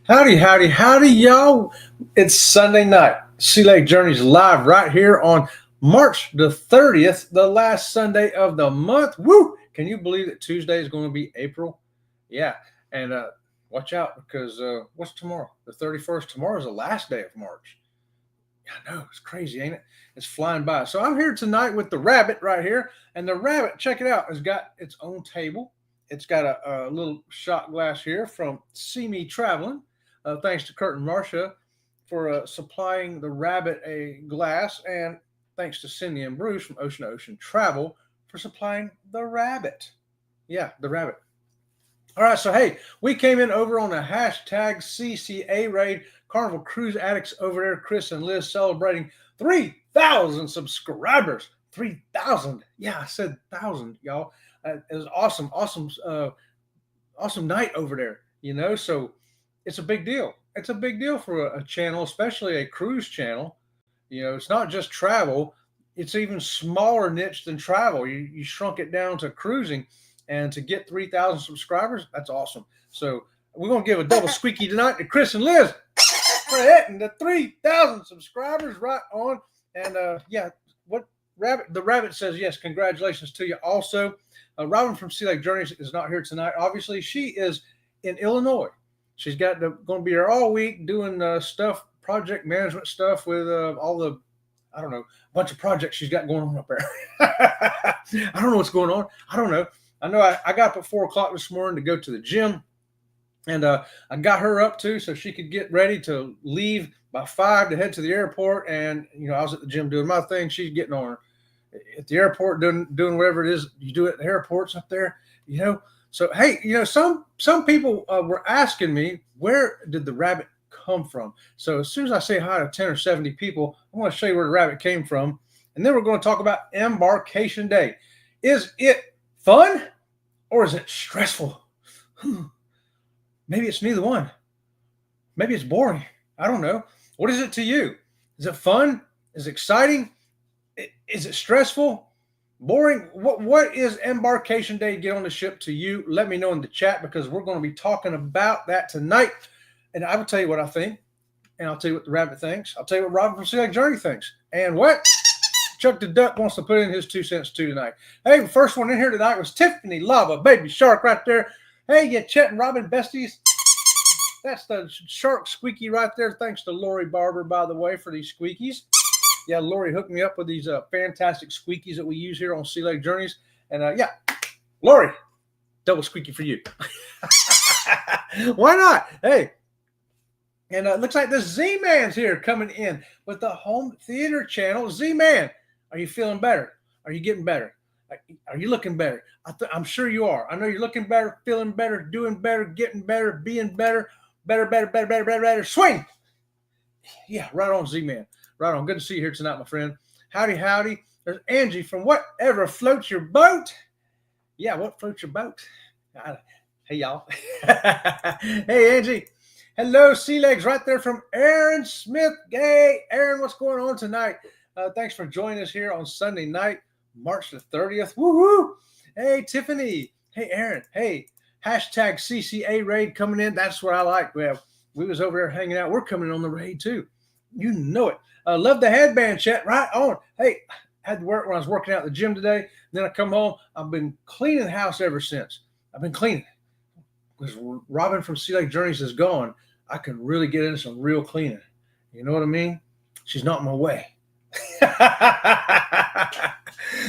Howdy, howdy, howdy, y'all. It's Sunday night. Sea Lake Journeys live right here on March the 30th, the last Sunday of the month. Woo! Can you believe that Tuesday is going to be April? Yeah. And watch out because what's tomorrow? The 31st. Tomorrow's the last day of March. I know. It's crazy, ain't it? It's flying by. So I'm here tonight with the rabbit right here. And the rabbit, check it out, has got its own table. It's got a little shot glass here from See Me Traveling. Thanks to Kurt and Marcia for supplying the rabbit a glass. And thanks to Cindy and Bruce from Ocean to Ocean Travel for supplying the rabbit. Yeah, the rabbit. All right, so hey, we came in over on the hashtag CCA raid. Carnival Cruise Addicts over there, Chris and Liz celebrating 3,000 subscribers. 3,000. Yeah, I said 1,000, y'all. It was awesome, awesome night over there, you know, so it's a big deal. It's a big deal for a channel, especially a cruise channel. You know, it's not just travel. It's even smaller niche than travel. You shrunk it down to cruising, and to get 3,000 subscribers, that's awesome. So we're going to give a double squeaky tonight to Chris and Liz for hitting the 3,000 subscribers right on. And yeah, the rabbit says, yes, congratulations to you also. Robin from Sea Lake Journeys is not here tonight. Obviously, she is in Illinois. She's going to be here all week doing stuff, project management stuff with all the, I don't know, a bunch of projects she's got going on up there. I don't know what's going on. I don't know. I know I got up at 4 o'clock this morning to go to the gym, and I got her up too so she could get ready to leave by 5 to head to the airport. And, you know, I was at the gym doing my thing. She's getting on her at the airport doing whatever it is you do at the airports up there, you know. So, hey, you know, some people were asking me, where did the rabbit come from? So as soon as I say hi to 10 or 70 people, I want to show you where the rabbit came from. And then we're going to talk about Embarkation Day. Is it fun or is it stressful? Maybe it's neither one. Maybe it's boring. I don't know. What is it to you? Is it fun? Is it exciting? Is it stressful? Boring? What is Embarkation Day? Get on the ship to you. Let me know in the chat, because we're going to be talking about that tonight. And I will tell you what I think. And I'll tell you what the rabbit thinks. I'll tell you what Robin from Sea Lake Journey thinks. And what Chuck the Duck wants to put in his 2 cents too tonight. Hey, the first one in here tonight was Tiffany Lava, baby shark right there. Hey, yeah, Chet and Robin besties. That's the shark squeaky right there. Thanks to Lori Barber, by the way, for these squeakies. Yeah, Lori hooked me up with these fantastic squeakies that we use here on Sea Lake Journeys. And yeah, Lori, double squeaky for you. Why not? Hey. And it looks like the Z-Man's here coming in with the home theater channel. Z-Man, are you feeling better? Are you getting better? Are you looking better? I'm sure you are. I know you're looking better, feeling better, doing better, getting better, being better, better. Swing. Yeah, right on, Z-Man. Right on. Good to see you here tonight, my friend. Howdy, howdy. There's Angie from Whatever Floats Your Boat. Yeah, what floats your boat? Hey, y'all. Hey, Angie. Hello, Sea Legs, right there from Aaron Smith. Hey, Aaron, what's going on tonight? Thanks for joining us here on Sunday night, March the 30th. Woo-hoo. Hey, Tiffany. Hey, Aaron. Hey, hashtag CCA raid coming in. That's what I like. We was over there hanging out. We're coming on the raid, too. You know it. Love the headband, Chet. Right on. Hey, I had to work when I was working out at the gym today. Then I come home. I've been cleaning the house ever since. I've been cleaning. Because Robin from Sea Lake Journeys is gone, I can really get into some real cleaning. You know what I mean? She's not in my way.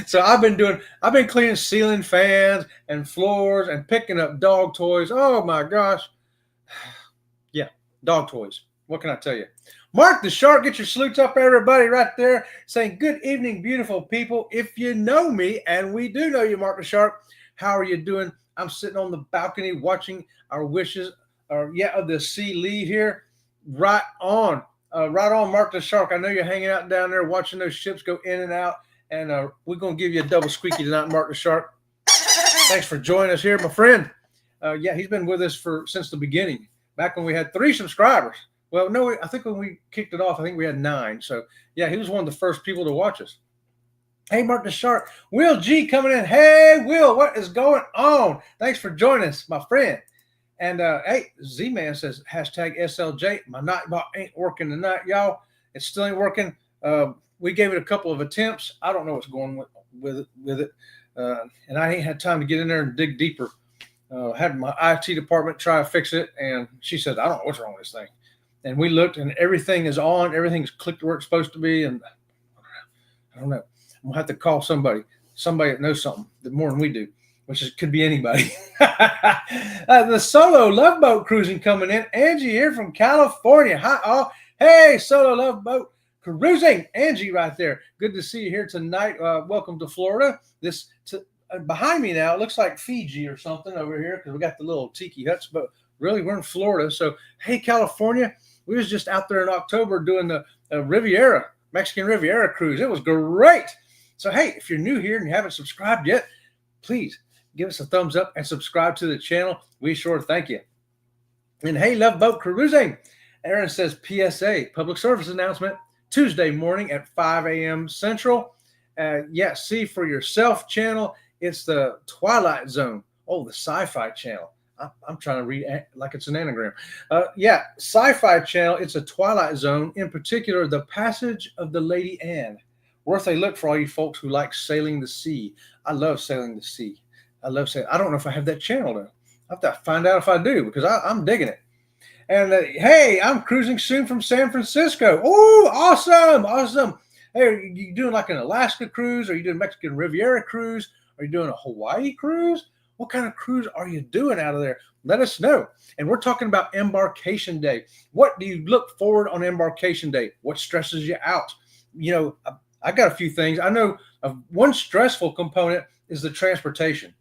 So I've been cleaning ceiling fans and floors and picking up dog toys. Oh my gosh. Yeah, dog toys. What can I tell you? Mark the Shark, get your salutes up, everybody, right there, saying good evening, beautiful people. If you know me, and we do know you, Mark the Shark, how are you doing? I'm sitting on the balcony watching our wishes of the sea leave here. Right on, Mark the Shark. I know you're hanging out down there watching those ships go in and out, and we're going to give you a double squeaky tonight, Mark the Shark. Thanks for joining us here, my friend. Yeah, he's been with us since the beginning, back when we had 3 subscribers. Well, no, I think when we kicked it off, I think we had 9. So, yeah, he was one of the first people to watch us. Hey, Mark the Shark. Will G coming in. Hey, Will, what is going on? Thanks for joining us, my friend. And hey, Z-Man says, hashtag SLJ. My Nightbot ain't working tonight, y'all. It still ain't working. We gave it a couple of attempts. I don't know what's going with it. And I ain't had time to get in there and dig deeper. Had my IT department try to fix it, and she said, I don't know what's wrong with this thing. And we looked, and everything is on. Everything's clicked where it's supposed to be. And I don't know. I'm going to have to call somebody that knows something more than we do, could be anybody. The solo love boat cruising coming in. Angie here from California. Hi, all. Hey, solo love boat cruising. Angie right there. Good to see you here tonight. Welcome to Florida. Behind me now, it looks like Fiji or something over here because we got the little tiki huts, but really we're in Florida. So, hey, California, we was just out there in October doing the Mexican Riviera cruise. It was great. So, hey, if you're new here and you haven't subscribed yet, please give us a thumbs up and subscribe to the channel. We sure thank you. And hey, love boat cruising. Aaron says PSA, public service announcement, Tuesday morning at 5 a.m. Central. See for yourself channel. It's the Twilight Zone. Oh, the Sci-Fi channel. I'm trying to read like it's an anagram. Sci-Fi channel. It's a Twilight Zone. In particular, the Passage of the Lady Anne. Worth a look for all you folks who like sailing the sea. I love sailing the sea. I love sailing. I don't know if I have that channel though. I have to find out if I do because I'm digging it. And hey, I'm cruising soon from San Francisco. Oh, awesome. Hey, are you doing like an Alaska cruise? Are you doing Mexican Riviera cruise? Are you doing a Hawaii cruise? What kind of cruise are you doing out of there? Let us know. And we're talking about Embarkation Day. What do you look forward on Embarkation Day? What stresses you out? You know, I got a few things. I know one stressful component is the transportation.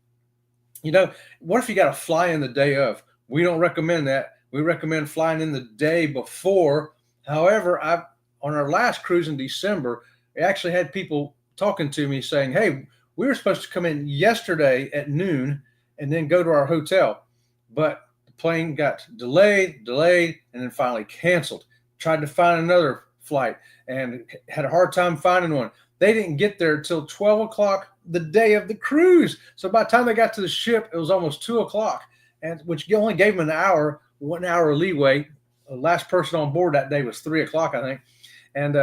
You know, what if you got to fly in the day of? We don't recommend that. We recommend flying in the day before. However, on our last cruise in December, I actually had people talking to me saying, hey, we were supposed to come in yesterday at noon and then go to our hotel. But the plane got delayed, and then finally canceled. Tried to find another flight and had a hard time finding one. They didn't get there till 12 o'clock the day of the cruise. So by the time they got to the ship, it was almost 2 o'clock, and which only gave them 1 hour leeway. The last person on board that day was 3 o'clock, I think. And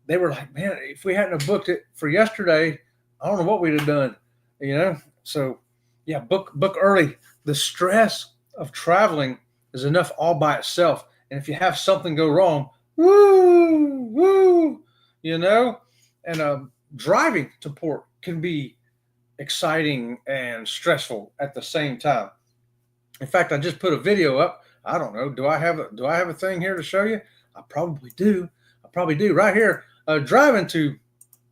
they were like, man, if we hadn't have booked it for yesterday, I don't know what we'd have done, you know? So yeah, book early. The stress of traveling is enough all by itself. And if you have something go wrong, woo, you know, and driving to port can be exciting and stressful at the same time. In fact, I just put a video up. I don't know. Do I have a thing here to show you? I probably do. Right here. Driving to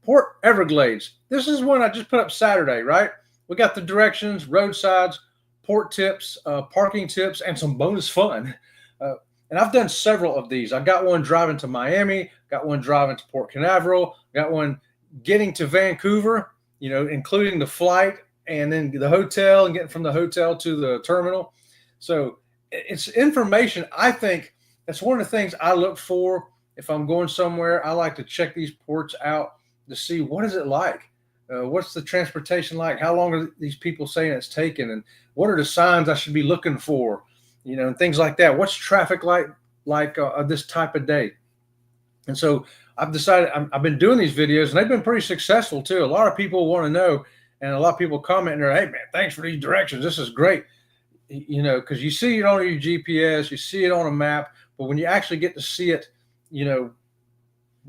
Port Everglades. This is one I just put up Saturday, right? We got the directions, roadsides, port tips, parking tips, and some bonus fun. And I've done several of these. I got one driving to Miami, got one driving to Port Canaveral, got one getting to Vancouver, you know, including the flight and then the hotel and getting from the hotel to the terminal. So it's information. I think that's one of the things I look for if I'm going somewhere. I like to check these ports out to see what is it like. What's the transportation like? How long are these people saying it's taking? And what are the signs I should be looking for? You know, and things like that. What's traffic like this type of day? And so I've decided I've been doing these videos, and they've been pretty successful too. A lot of people want to know, and a lot of people comment and they're, hey man, thanks for these directions. This is great. You know, because you see it on your GPS, you see it on a map, but when you actually get to see it, you know,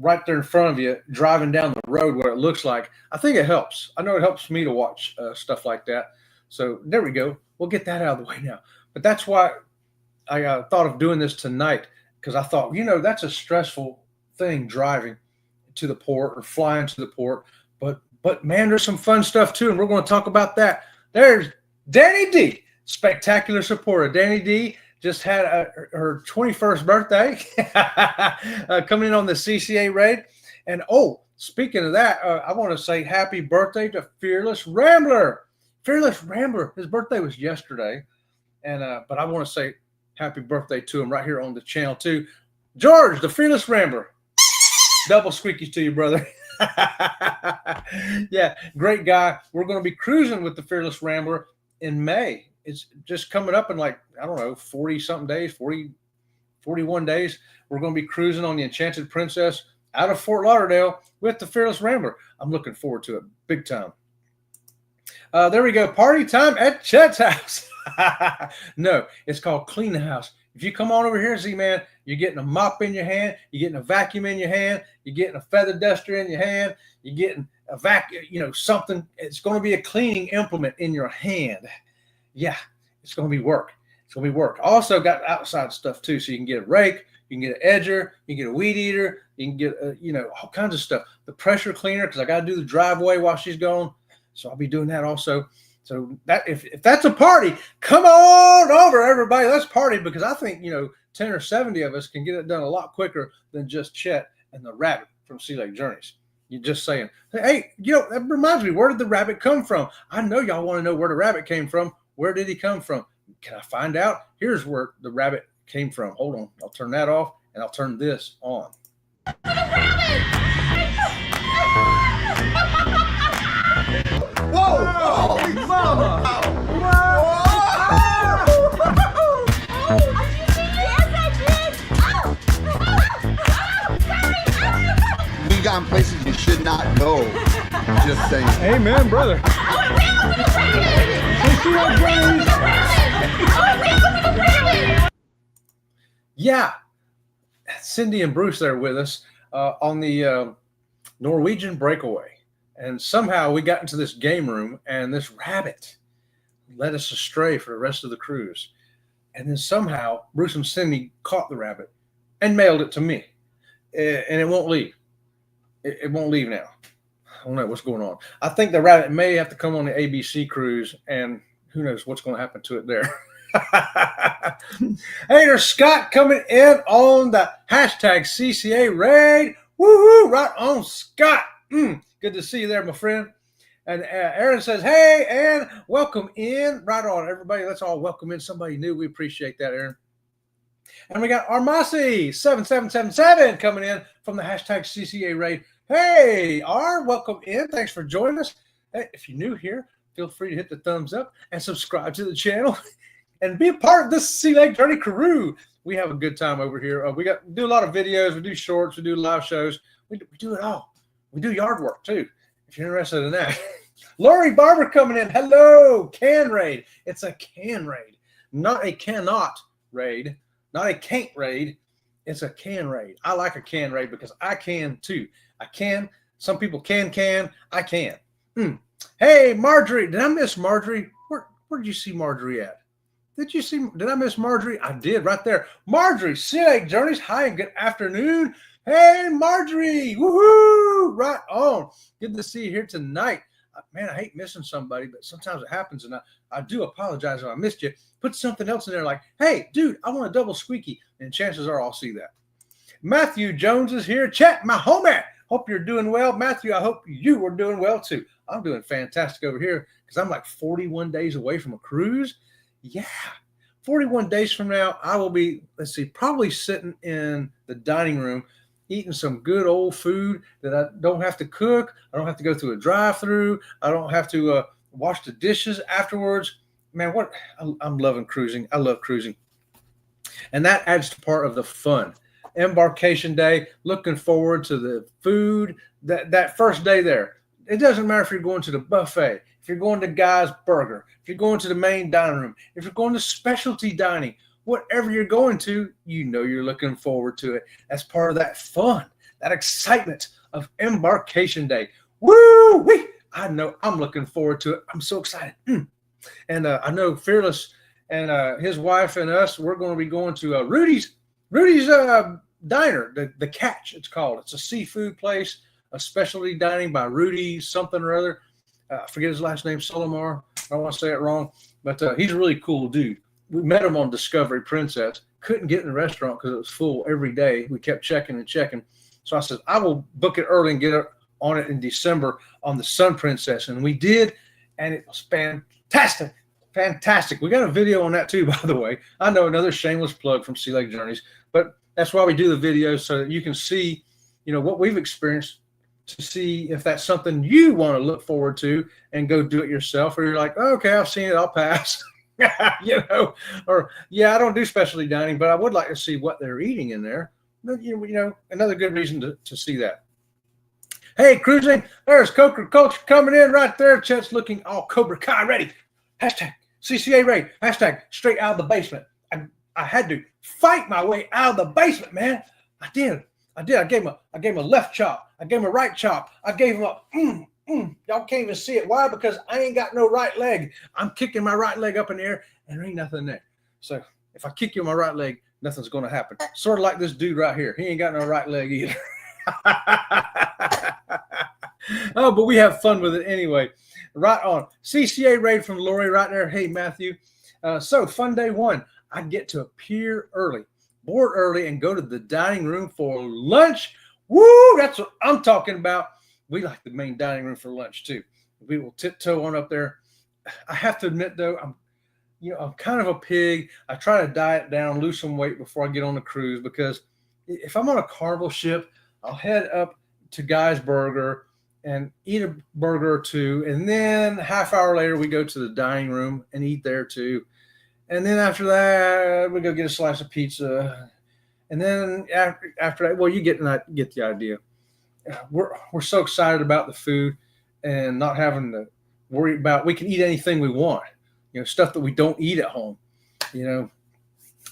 right there in front of you, driving down the road, what it looks like, I think it helps. I know it helps me to watch stuff like that. So there we go. We'll get that out of the way now. But that's why I thought of doing this tonight, because I thought, you know, that's a stressful thing, driving to the port or flying to the port. But man, there's some fun stuff too, and we're going to talk about that. There's Danny D, spectacular supporter. Danny D just had her 21st birthday coming in on the CCA raid. And oh, speaking of that, I want to say happy birthday to Fearless Rambler. Fearless Rambler, his birthday was yesterday. And but I want to say happy birthday to him right here on the channel too. George, the Fearless Rambler. Double squeakies to you, brother. Yeah, great guy. We're going to be cruising with the Fearless Rambler in May it's just coming up in like, I don't know, 40 something days, 41 days. We're going to be cruising on the Enchanted Princess out of Fort Lauderdale with the Fearless Rambler. I'm looking forward to it big time. There we go. Party time at Chet's house. No, it's called Clean House. If you come on over here, see, man, you're getting a mop in your hand, you're getting a vacuum in your hand, you're getting a feather duster in your hand, you're getting a vacuum, something. It's going to be a cleaning implement in your hand. Yeah, it's going to be work. It's going to be work. Also got outside stuff too, so you can get a rake, you can get an edger, you can get a weed eater, you can get all kinds of stuff. The pressure cleaner, because I got to do the driveway while she's gone, so I'll be doing that also. So that if that's a party, come on over, everybody. Let's party, because I think 10 or 70 of us can get it done a lot quicker than just Chet and the rabbit from Sea Lake Journeys. You're just saying, hey, that reminds me, where did the rabbit come from? I know y'all want to know where the rabbit came from. Where did he come from? Can I find out? Here's where the rabbit came from. Hold on. I'll turn that off, and I'll turn this on. Whoa! Oh, mama! We got places you should not go. Just saying. Amen, brother. Yeah, Cindy and Bruce there with us on the Norwegian breakaway. And somehow we got into this game room, and this rabbit led us astray for the rest of the cruise. And then somehow Bruce and Cindy caught the rabbit and mailed it to me. And it won't leave. It won't leave now. I don't know what's going on. I think the rabbit may have to come on the ABC cruise, and who knows what's going to happen to it there. Hey, there's Scott coming in on the hashtag CCA raid. Woohoo! Right on, Scott. Good to see you there, my friend. And Aaron says, hey, and welcome in. Right on, everybody. Let's all welcome in somebody new. We appreciate that, Aaron. And we got Armasi7777 coming in from the hashtag CCA raid. Hey, R, welcome in. Thanks for joining us. Hey, if you're new here, feel free to hit the thumbs up and subscribe to the channel and be a part of this Sea Lake Journey crew. We have a good time over here. We do a lot of videos. We do shorts. We do live shows. We do it all. We do yard work, too, if you're interested in that. Lori Barber coming in. Hello, can raid. It's a can raid, not a cannot raid, not a can't raid. It's a can raid. I like a can raid because I can, too. I can. Some people can. I can. Hey, Marjorie. Did I miss Marjorie? Where did you see Marjorie at? Did I miss Marjorie? I did, right there. Marjorie, Sea Lake Journeys. Hi, and good afternoon. Hey, Marjorie. Woohoo. Right on. Good to see you here tonight. Man, I hate missing somebody, but sometimes it happens, and I do apologize if I missed you. Put something else in there like, hey, dude, I want a double squeaky, and chances are I'll see that. Matthew Jones is here. Chet, my homie. Hope you're doing well. Matthew, I hope you are doing well, too. I'm doing fantastic over here because I'm like 41 days away from a cruise. Yeah, 41 days from now, I will be, probably sitting in the dining room eating some good old food that I don't have to cook. I don't have to go through a drive-through. I don't have to wash the dishes afterwards. Man, I'm loving cruising. I love cruising. And that adds to part of the fun. Embarkation Day, looking forward to the food, that first day there. It doesn't matter if you're going to the buffet, if you're going to Guy's Burger, if you're going to the main dining room, if you're going to specialty dining, whatever you're going to, you're looking forward to it. That's part of that fun, that excitement of Embarkation Day. Woo-wee! I know I'm looking forward to it. I'm so excited. And I know Fearless and his wife and us, we're going to be going to Rudy's Diner, the Catch, it's called. It's a seafood place, a specialty dining by Rudy something or other. I forget his last name, Solomar. I don't want to say it wrong, but he's a really cool dude. We met him on Discovery Princess. Couldn't get in the restaurant because it was full every day. We kept checking. So I said, I will book it early and get on it in December on the Sun Princess. And we did, and it was fantastic. Fantastic. We got a video on that too, by the way. I know, another shameless plug from Sea Lake Journeys, but that's why we do the videos, so that you can see, what we've experienced, to see if that's something you want to look forward to and go do it yourself, or you're like, oh, okay, I've seen it, I'll pass. You know, or yeah, I don't do specialty dining, but I would like to see what they're eating in there. But, you know, another good reason to see that. Hey, cruising, there's Coker Culture coming in right there. Chet's looking all Cobra Kai ready. Hashtag CCA raid. Hashtag straight out of the basement. I had to fight my way out of the basement, man. I did. I gave him a left chop. I gave him a right chop. I gave him a Y'all can't even see it. Why? Because I ain't got no right leg. I'm kicking my right leg up in the air, and there ain't nothing there. So if I kick you on my right leg, nothing's going to happen. Sort of like this dude right here. He ain't got no right leg either. Oh, but we have fun with it anyway. Right on. CCA raid from Lori right there. Hey, Matthew. So fun day one. I get to appear early, board early, and go to the dining room for lunch. Woo! That's what I'm talking about. We like the main dining room for lunch too. We will tiptoe on up there. I have to admit though, I'm kind of a pig. I try to diet down, lose some weight before I get on the cruise, because if I'm on a Carnival ship, I'll head up to Guy's Burger and eat a burger or two, and then a half hour later we go to the dining room and eat there too. And then after that, we go get a slice of pizza. And then after that, well, you get the idea. We're so excited about the food and not having to worry about, we can eat anything we want, stuff that we don't eat at home. We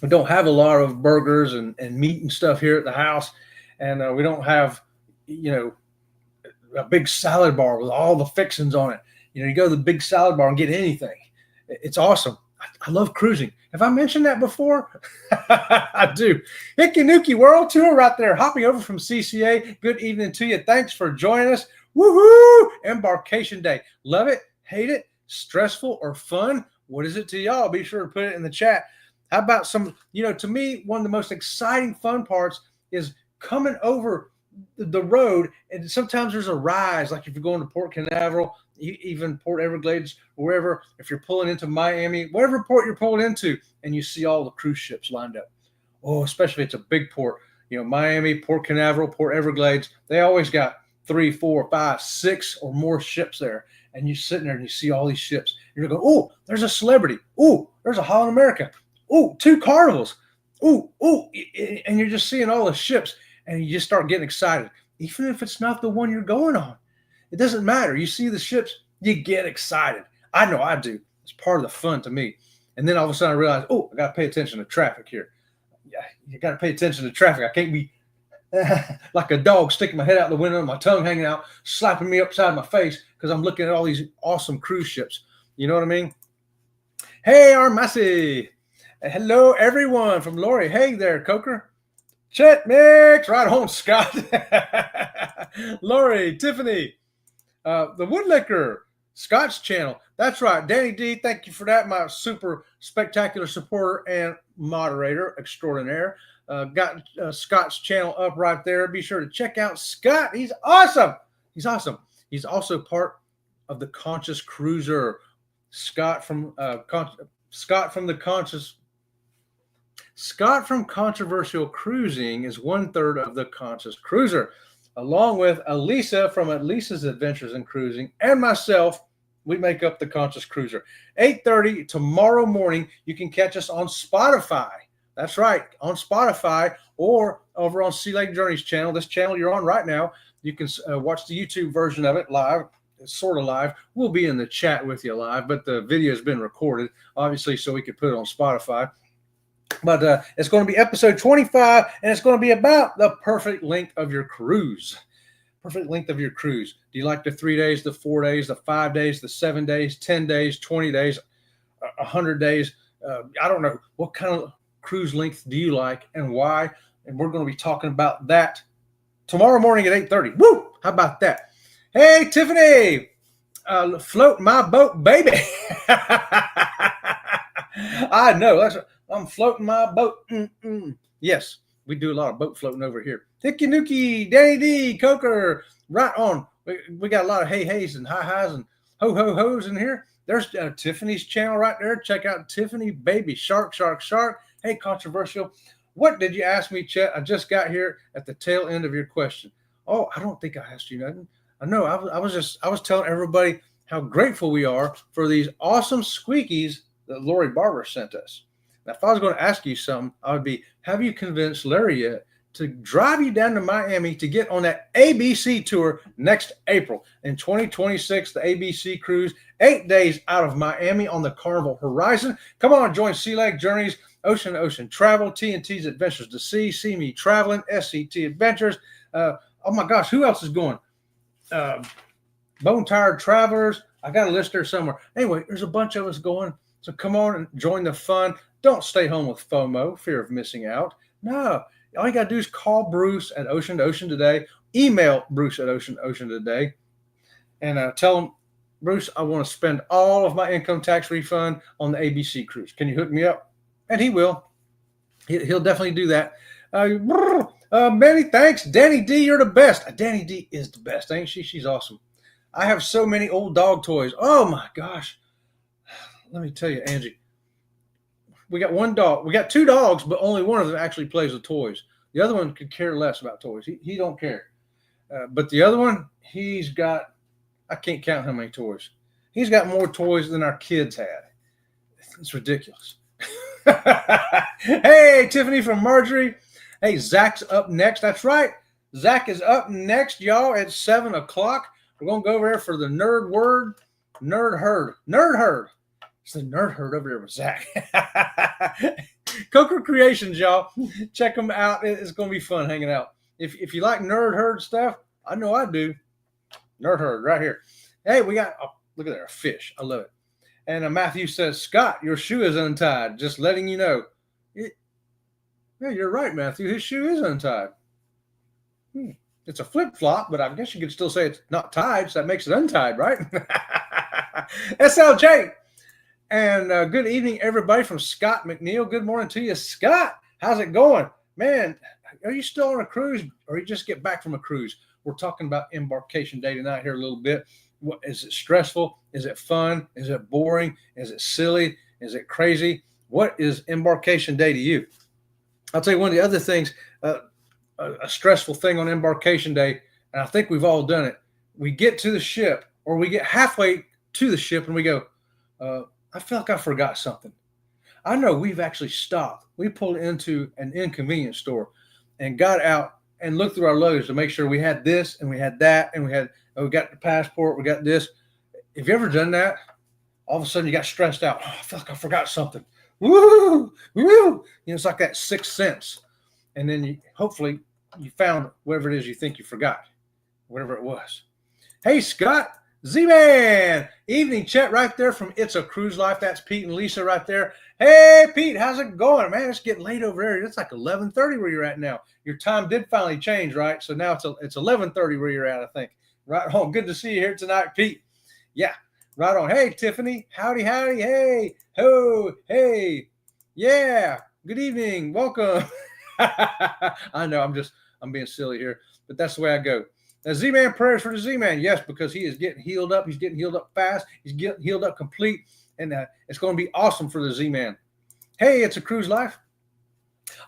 don't have a lot of burgers and meat and stuff here at the house, and we don't have a big salad bar with all the fixings on it. You go to the big salad bar and get anything. It's awesome. I love cruising. Have I mentioned that before? I do. Hickey Nookie World Tour right there. Hopping over from CCA. Good evening to you. Thanks for joining us. Woohoo! Embarkation Day. Love it? Hate it? Stressful or fun? What is it to y'all? Be sure to put it in the chat. How about some, to me, one of the most exciting fun parts is coming over the road, and sometimes there's a rise, like if you're going to Port Canaveral, even Port Everglades, or wherever, if you're pulling into Miami, whatever port you're pulling into, and you see all the cruise ships lined up. Oh, especially if it's a big port, Miami, Port Canaveral, Port Everglades, they always got 3, 4, 5, 6 or more ships there. And you're sitting there and you see all these ships. You're going, oh, there's a Celebrity. Oh, there's a Holland America. Oh, 2 Carnivals. Oh, and you're just seeing all the ships. And you just start getting excited, even if it's not the one you're going on. It doesn't matter. You see the ships, you get excited. I know I do. It's part of the fun to me. And then all of a sudden I realize, oh, I got to pay attention to traffic here. Yeah, you got to pay attention to traffic. I can't be like a dog sticking my head out the window and my tongue hanging out, slapping me upside my face because I'm looking at all these awesome cruise ships. You know what I mean? Hey, Armasi. Hello, everyone from Lori. Hey there, Coker. Chet Mix, right home, Scott. Lori, Tiffany, the Woodlicker, Scott's channel. That's right. Danny D, thank you for that. My super spectacular supporter and moderator extraordinaire. Got Scott's channel up right there. Be sure to check out Scott. He's awesome. He's awesome. He's also part of the Conscious Cruiser. Scott from Controversial Cruising is 1/3 of the Conscious Cruiser, along with Elisa from Elisa's Adventures in Cruising and myself. We make up the Conscious Cruiser. 8:30 tomorrow morning. You can catch us on Spotify. That's right, on Spotify or over on Sea Lake Journeys channel. This channel you're on right now. You can watch the YouTube version of it live. It's sort of live. We'll be in the chat with you live, but the video has been recorded, obviously, so we could put it on Spotify. But it's going to be episode 25, and it's going to be about the perfect length of your cruise. Perfect length of your cruise. Do you like the 3 days, the 4 days, the 5 days, the 7 days, 10 days, 20 days, 100 days? I don't know. What kind of cruise length do you like and why? And we're going to be talking about that tomorrow morning at 8:30. Woo! How about that? Hey, Tiffany, float my boat, baby. I know. That's I'm floating my boat. Yes, we do a lot of boat floating over here. Hickey Nookie, Danny D, Coker, right on. We got a lot of hey-hays and hi-his and ho-ho-hos in here. There's Tiffany's channel right there. Check out Tiffany, baby, shark. Hey, Controversial. What did you ask me, Chet? I just got here at the tail end of your question. Oh, I don't think I asked you nothing. I know. I was telling everybody how grateful we are for these awesome squeakies that Lori Barber sent us. Now, if I was going to ask you something, I would be, have you convinced Larry yet to drive you down to Miami to get on that ABC tour next April in 2026, the ABC cruise, 8 days out of Miami on the Carnival Horizon. Come on, join Sea Lake Journeys, Ocean to Ocean Travel, T&T's Adventures to Sea, See Me Traveling, SCT Adventures. Oh my gosh, who else is going? Bone Tired Travelers. I got a list there somewhere. Anyway, there's a bunch of us going. So come on and join the fun. Don't stay home with FOMO, fear of missing out. No, all you got to do is call Bruce at Ocean to Ocean Today. Email Bruce at Ocean to Ocean Today. And tell him, Bruce, I want to spend all of my income tax refund on the ABC cruise. Can you hook me up? And he will. He'll definitely do that. Many thanks. Danny D, you're the best. Danny D is the best, ain't she? She's awesome. I have so many old dog toys. Oh, my gosh. Let me tell you, Angie. We got one dog. We got two dogs, but only one of them actually plays with toys. The other one could care less about toys. He don't care. But the other one, he's got, I can't count how many toys. He's got more toys than our kids had. It's ridiculous. Hey, Tiffany from Marjorie. Hey, Zach's up next. That's right. Zach is up next, y'all, at 7 o'clock. We're going to go over there for the Nerd Herd. It's the Nerd Herd over there with Zach. Coker Creations, y'all. Check them out. It's going to be fun hanging out. If you like Nerd Herd stuff, I know I do. Nerd Herd right here. Hey, we got, look at there, a fish. I love it. And Matthew says, Scott, your shoe is untied. Just letting you know. Yeah, you're right, Matthew. His shoe is untied. It's a flip-flop, but I guess you could still say it's not tied, so that makes it untied, right? SLJ. And good evening, everybody, from Scott McNeil. Good morning to you, Scott. How's it going? Man, are you still on a cruise, or you just get back from a cruise? We're talking about Embarkation Day tonight here a little bit. What, is it stressful? Is it fun? Is it boring? Is it silly? Is it crazy? What is Embarkation Day to you? I'll tell you one of the other things, a stressful thing on Embarkation Day, and I think we've all done it. We get to the ship, or we get halfway to the ship, and we go, I feel like I forgot something. I know we've actually stopped. We pulled into an inconvenience store and got out and looked through our luggage to make sure we had this and we had that and we got the passport, we got this. Have you ever done that? All of a sudden you got stressed out. Oh, I feel like I forgot something. Woo! It's like that sixth sense. And then hopefully you found whatever it is you think you forgot, whatever it was. Hey, Scott. Z-Man, evening Chet right there from It's a Cruise Life. That's Pete and Lisa right there. Hey, Pete, how's it going? Man, it's getting late over there. It's like 11:30 where you're at now. Your time did finally change, right? So now it's 11:30 where you're at, I think. Right on. Good to see you here tonight, Pete. Yeah, right on. Hey, Tiffany. Howdy. Hey. Ho. Hey. Yeah. Good evening. Welcome. I know I'm being silly here, but that's the way I go. Now, Z-Man, prayers for the Z-Man. Yes, because he is getting healed up. He's getting healed up fast. He's getting healed up complete. And it's going to be awesome for the Z-Man. Hey, It's a Cruise Life.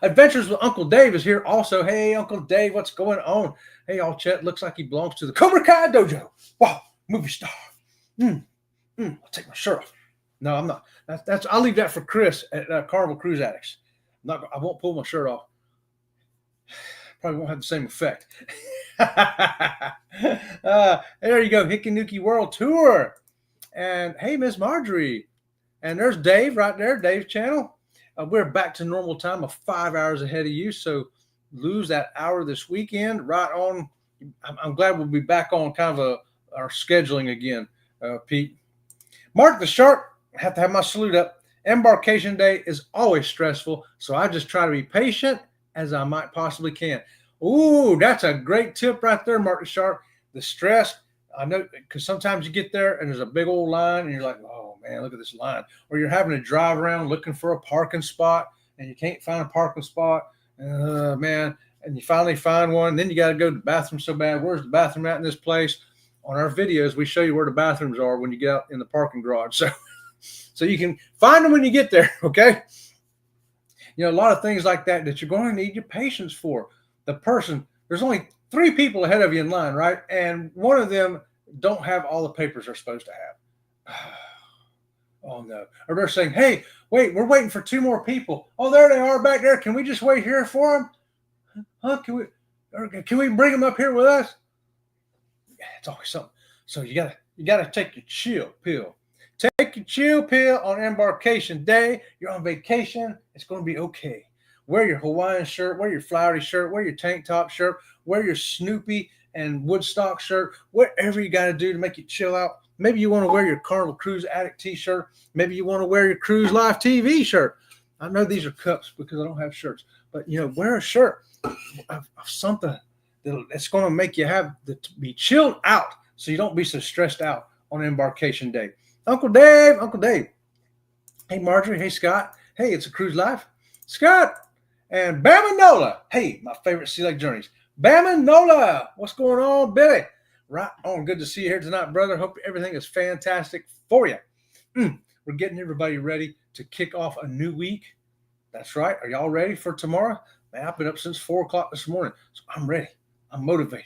Adventures with Uncle Dave is here also. Hey, Uncle Dave, what's going on? Hey, y'all, Chet looks like he belongs to the Cobra Kai Dojo. Wow, movie star. I'll take my shirt off. No, I'm not. I'll leave that for Chris at Carnival Cruise Addicts. I won't pull my shirt off. Probably won't have the same effect. There you go, Hickanuki World Tour. And hey, Miss Marjorie. And there's Dave right there, Dave's channel. We're back to normal time of 5 hours ahead of you. So lose that hour this weekend. Right on. I'm glad we'll be back on kind of our scheduling again, Pete. Mark the Shark. I have to have my salute up. Embarkation Day is always stressful. So I just try to be patient as I might possibly can. Ooh, that's a great tip right there, Mark the Shark. The stress, I know, because sometimes you get there and there's a big old line and you're like, oh, man, look at this line. Or you're having to drive around looking for a parking spot and you can't find a parking spot. Man, and you finally find one. Then you got to go to the bathroom so bad. Where's the bathroom at in this place? On our videos, we show you where the bathrooms are when you get out in the parking garage. So you can find them when you get there, okay? You know, a lot of things like that you're going to need your patience for. The person, there's only 3 people ahead of you in line, right? And one of them don't have all the papers they're supposed to have. Oh no. Or they're saying, hey, wait, we're waiting for 2 more people. Oh, there they are back there. Can we just wait here for them? Huh? Can we bring them up here with us? Yeah, it's always something. So you gotta take your chill pill. Take your chill pill on Embarkation Day. You're on vacation. It's gonna be okay. Wear your Hawaiian shirt, wear your flowery shirt, wear your tank top shirt, wear your Snoopy and Woodstock shirt, whatever you gotta do to make you chill out. Maybe you want to wear your Carnival Cruise Addict t-shirt. Maybe you want to wear your Cruise Life TV shirt. I know these are cups because I don't have shirts, but wear a shirt of something that's going to make you be chilled out so you don't be so stressed out on Embarkation Day. Uncle Dave. Hey, Marjorie. Hey, Scott. Hey, it's a Cruise Life. Scott and Bama Nola. Hey, my favorite Sea Lake Journeys. Bama Nola. What's going on, Billy? Right on. Good to see you here tonight, brother. Hope everything is fantastic for you. We're getting everybody ready to kick off a new week. That's right. Are y'all ready for tomorrow? Man, I've been up since 4 o'clock this morning, so I'm ready. I'm motivated.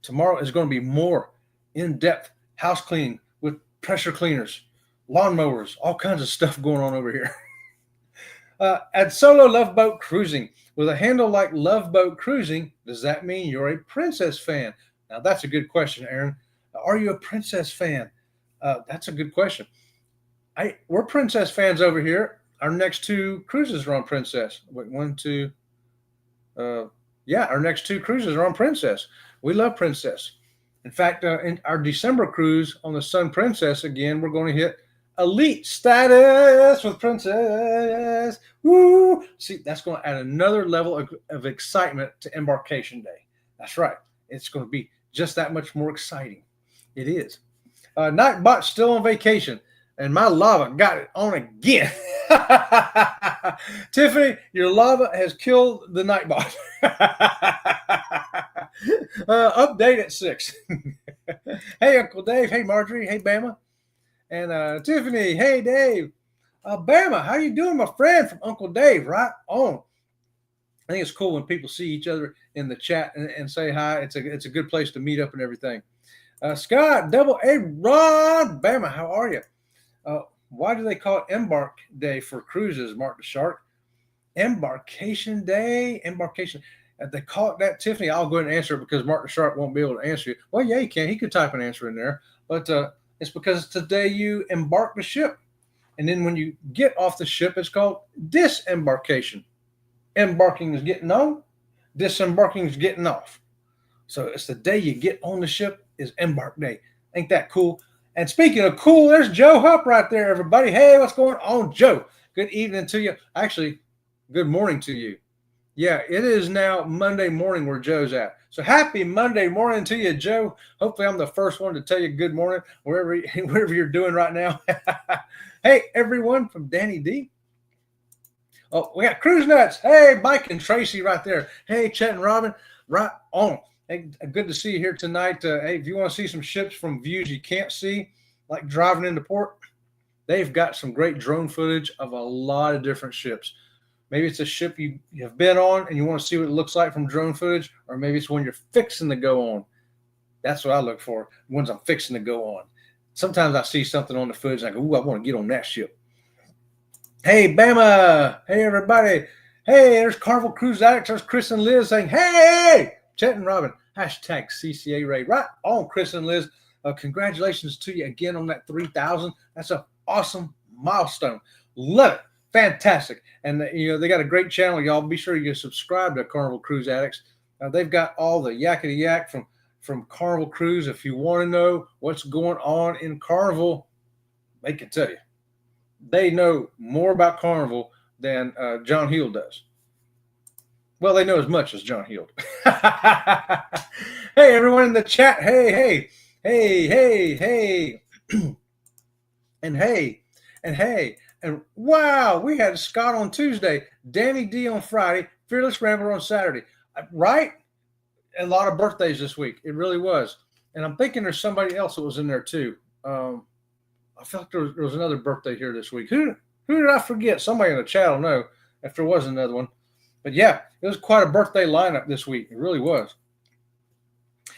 Tomorrow is going to be more in-depth house cleaning with pressure cleaners, lawnmowers, all kinds of stuff going on over here. At Solo Love Boat Cruising, with a handle like Love Boat Cruising, does that mean you're a Princess fan? Now, that's a good question, Aaron. Are you a Princess fan? That's a good question. We're Princess fans over here. Our next 2 cruises are on Princess. Wait, 1, 2. Our next 2 cruises are on Princess. We love Princess. In fact, in our December cruise on the Sun Princess, again, we're going to hit elite status with Princess. Woo! See, that's going to add another level of excitement to Embarkation Day. That's right. It's going to be just that much more exciting. It is. Nightbot's still on vacation, and my lava got it on again. Tiffany, your lava has killed the Nightbot. Update at 6. Hey, Uncle Dave. Hey, Marjorie. Hey, Bama. And Tiffany. Hey, Dave. Bama, how you doing, my friend, from Uncle Dave? Right on. I think it's cool when people see each other in the chat and say hi. It's a good place to meet up and everything. Scott, Double A Ron, Bama, how are you? Why do they call it Embark Day for cruises, Mark the Shark? Embarkation Day, Embarkation. They call it that, Tiffany. I'll go ahead and answer it because Mark the Shark won't be able to answer you. Well, yeah, he can. He could type an answer in there. But it's because today you embark the ship. And then when you get off the ship, it's called disembarkation. Embarking is getting on. Disembarking is getting off. So it's the day you get on the ship is Embark Day. Ain't that cool? And speaking of cool, there's Joe Hupp right there, everybody. Hey, what's going on, Joe? Good evening to you. Actually, good morning to you. Yeah, it is now Monday morning where Joe's at. So happy Monday morning to you, Joe. Hopefully I'm the first one to tell you good morning wherever you're doing right now. Hey, everyone from Danny D. Oh, we got Cruise Nuts. Hey, Mike and Tracy right there. Hey, Chet and Robin, right on. Hey, good to see you here tonight. Hey, if you want to see some ships from views you can't see, like driving into port, they've got some great drone footage of a lot of different ships. Maybe it's a ship you have been on and you want to see what it looks like from drone footage, or maybe it's when you're fixing to go on. That's what I look for, ones I'm fixing to go on. Sometimes I see something on the footage and I go, ooh, I want to get on that ship. Hey, Bama. Hey, everybody. Hey, there's Carnival Cruise Addicts. There's Chris and Liz saying, hey, Chet and Robin. Hashtag CCA Ray. Right on, Chris and Liz. Congratulations to you again on that 3,000. That's an awesome milestone. Love it. Fantastic. And, they got a great channel. Y'all be sure you subscribe to Carnival Cruise Addicts. They've got all the yakety yak from Carnival Cruise. If you want to know what's going on in Carnival, they can tell you. They know more about Carnival than John Heald does. Well, they know as much as John Heald. Hey, everyone in the chat. Hey. And wow, we had Scott on Tuesday, Danny D on Friday, Fearless Rambler on Saturday. Right? A lot of birthdays this week. It really was. And I'm thinking there's somebody else that was in there too. I felt like there was another birthday here this week. Who did I forget? Somebody in the chat will know if there was another one. But yeah, it was quite a birthday lineup this week. It really was.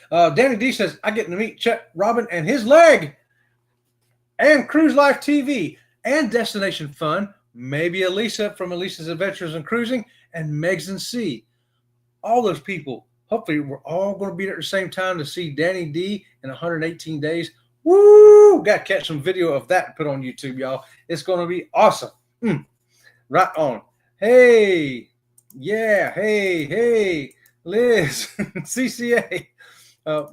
Danny D says, I get to meet Chet Robin and his leg. and Cruise Life TV, and Destination Fun, maybe Elisa from Elisa's Adventures in Cruising, and Megs and C. All those people, hopefully, we're all going to be there at the same time to see Danny D in 118 days. Woo! Got to catch some video of that and put on YouTube, y'all. It's going to be awesome. Right on. Hey, yeah, hey, Liz, CCA.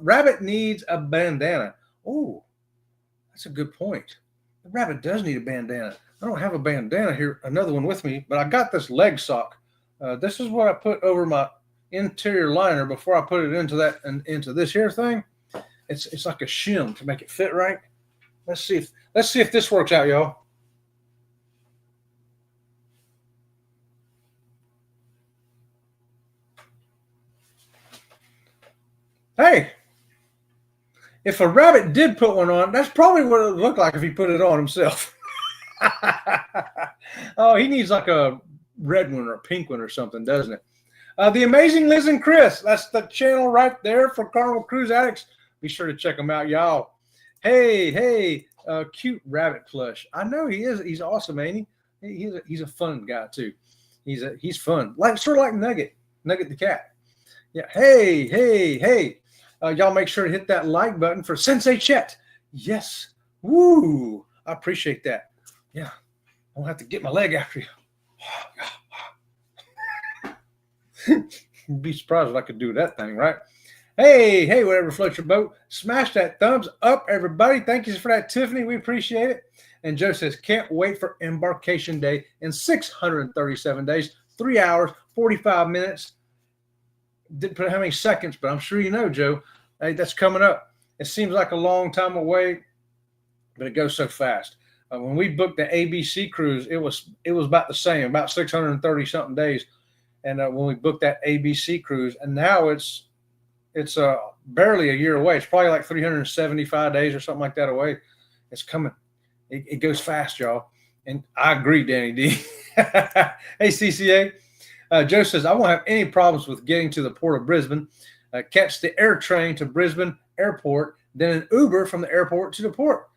Rabbit needs a bandana. Oh, that's a good point. The rabbit does need a bandana. I don't have a bandana here, another one with me, but I got this leg sock. This is what I put over my interior liner before I put it into this here thing. It's like a shim to make it fit right. Let's see if this works out, y'all. Hey, if a rabbit did put one on, that's probably what it would look like if he put it on himself. Oh, he needs like a red one or a pink one or something, doesn't it? The Amazing Liz and Chris. That's the channel right there for Carnival Cruise Addicts. Be sure to check them out, y'all. Hey, cute rabbit plush. I know he is. He's awesome, ain't he? He's a fun guy too. He's fun, sort of like Nugget the cat. Yeah. Hey. Y'all make sure to hit that like button for Sensei Chet. Yes. Woo. I appreciate that. Yeah. I don't have to get my leg after you. You'd be surprised if I could do that thing, right? Hey, whatever floats your boat. Smash that thumbs up, everybody. Thank you for that, Tiffany. We appreciate it. And Joe says, can't wait for Embarkation Day in 637 days, 3 hours, 45 minutes. Didn't put how many seconds, but I'm sure you know, Joe. Hey, that's coming up. It seems like a long time away, but it goes so fast. When we booked the ABC cruise, it was about the same, about 630 something days. And when we booked that ABC cruise, and now it's barely a year away. It's probably like 375 days or something like that away. It's coming. It goes fast, y'all. And I agree, Danny D. Hey, CCA. Joe says, I won't have any problems with getting to the port of Brisbane. Catch the air train to Brisbane Airport, then an Uber from the airport to the port.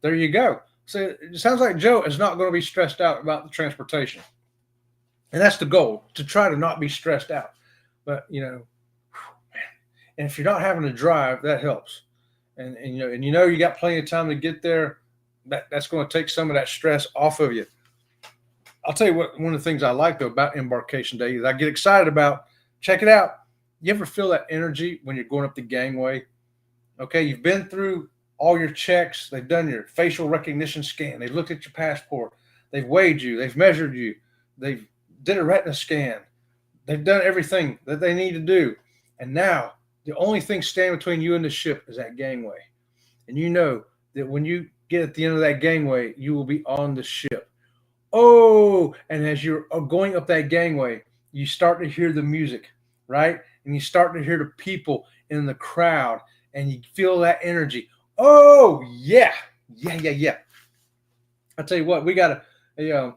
There you go. So it sounds like Joe is not going to be stressed out about the transportation. And that's the goal, to try to not be stressed out. But, man. And if you're not having to drive, that helps. And you got plenty of time to get there. That's going to take some of that stress off of you. I'll tell you what, one of the things I like, though, about Embarkation Day is I get excited about, check it out. You ever feel that energy when you're going up the gangway? Okay, you've been through all your checks. They've done your facial recognition scan. They've looked at your passport. They've weighed you. They've measured you. They've did a retina scan. They've done everything that they need to do. And now the only thing standing between you and the ship is that gangway. And you know that when you get at the end of that gangway, you will be on the ship. Oh, and as you're going up that gangway, you start to hear the music, right? And you start to hear the people in the crowd, and you feel that energy. Oh, yeah. I'll tell you what, we got a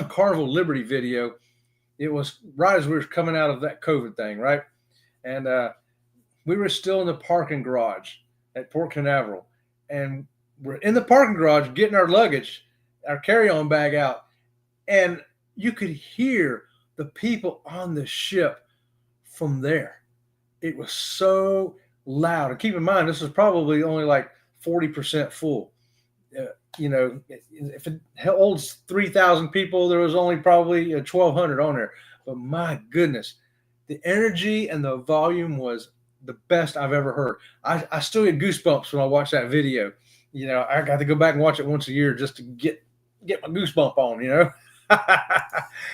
Carnival Liberty video. It was right as we were coming out of that COVID thing, right? And we were still in the parking garage at Port Canaveral. And we're in the parking garage getting our luggage, our carry-on bag out. And you could hear the people on the ship from there. It was so loud. And keep in mind, this is probably only like 40% full. If it holds 3,000 people, there was only probably 1,200 on there. But my goodness, the energy and the volume was the best I've ever heard. I still get goosebumps when I watch that video. I got to go back and watch it once a year just to get my goosebump on,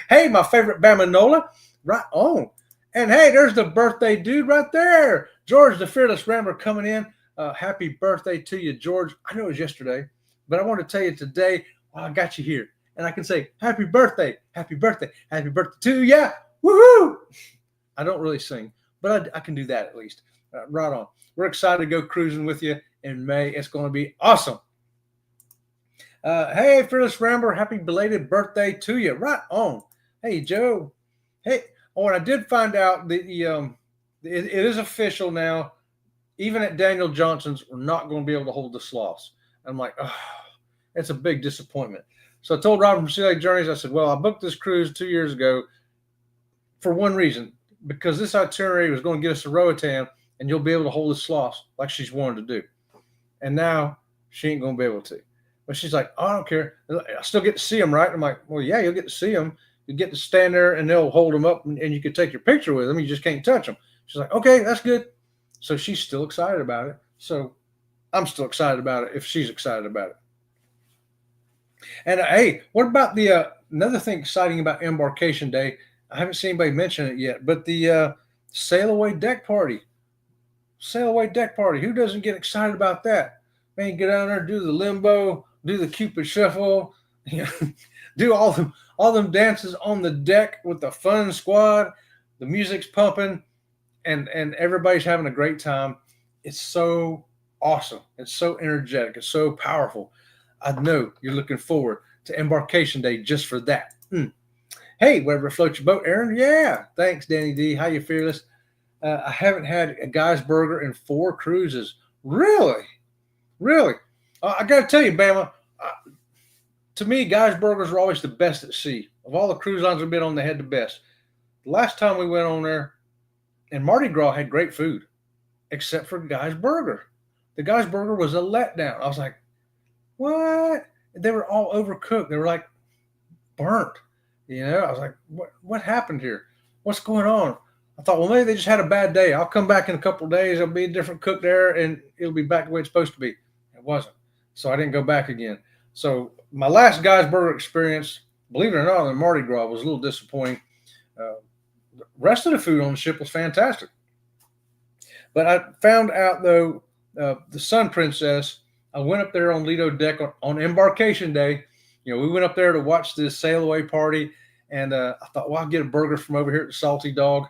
Hey, my favorite Bamanola, right on. And hey, there's the birthday dude right there. George, the Fearless Rambler, coming in. Happy birthday to you, George. I know it was yesterday, but I want to tell you today, I got you here. And I can say, happy birthday to you. Woohoo! I don't really sing, but I can do that at least. Right on. We're excited to go cruising with you in May. It's going to be awesome. Hey, Fearless Rambler, happy belated birthday to you. Right on. Hey, Joe. Hey, and I did find out that it is official now. Even at Daniel Johnson's, we're not going to be able to hold the sloths. I'm like, oh, It's a big disappointment. So I told Robin from Sea Lake Journeys, I said, well, I booked this cruise 2 years ago for one reason, because this itinerary was going to get us to Roatan, and you'll be able to hold the sloths like she's wanted to do. And now she ain't going to be able to. But she's like, oh, I don't care. I still get to see them, right? I'm like, well, yeah, you'll get to see them. You get to stand there, and they'll hold them up, and you can take your picture with them. You just can't touch them. She's like, okay, that's good. So she's still excited about it. So I'm still excited about it if she's excited about it. And hey, what about the another thing exciting about Embarkation Day? I haven't seen anybody mention it yet, but the sail away deck party. Sail away deck party. Who doesn't get excited about that? Man, get down there, do the limbo, do the Cupid shuffle, do all them dances on the deck with the fun squad. The music's pumping, and everybody's having a great time. It's so awesome. It's so energetic. It's so powerful. I know you're looking forward to Embarkation Day just for that. Hey, wherever floats your boat, Aaron. Yeah, thanks, Danny D. How you, Fearless? I haven't had a Guy's Burger in 4 cruises. Really? I got to tell you, Bama, to me, Guy's Burgers are always the best at sea. Of all the cruise lines I've been on, they had the best. The last time we went on there, and Mardi Gras had great food, except for Guy's Burger. The Guy's Burger was a letdown. I was like, what? They were all overcooked. They were like burnt. I was like, what happened here? What's going on? I thought, well, maybe they just had a bad day. I'll come back in a couple of days. There'll be a different cook there, and it'll be back the way it's supposed to be. It wasn't. So I didn't go back again. So my last Guy's Burger experience, believe it or not, in Mardi Gras was a little disappointing. The rest of the food on the ship was fantastic. But I found out, though, the Sun Princess, I went up there on Lido deck on Embarkation Day. We went up there to watch this sail away party, and I thought, well, I'll get a burger from over here at the Salty Dog.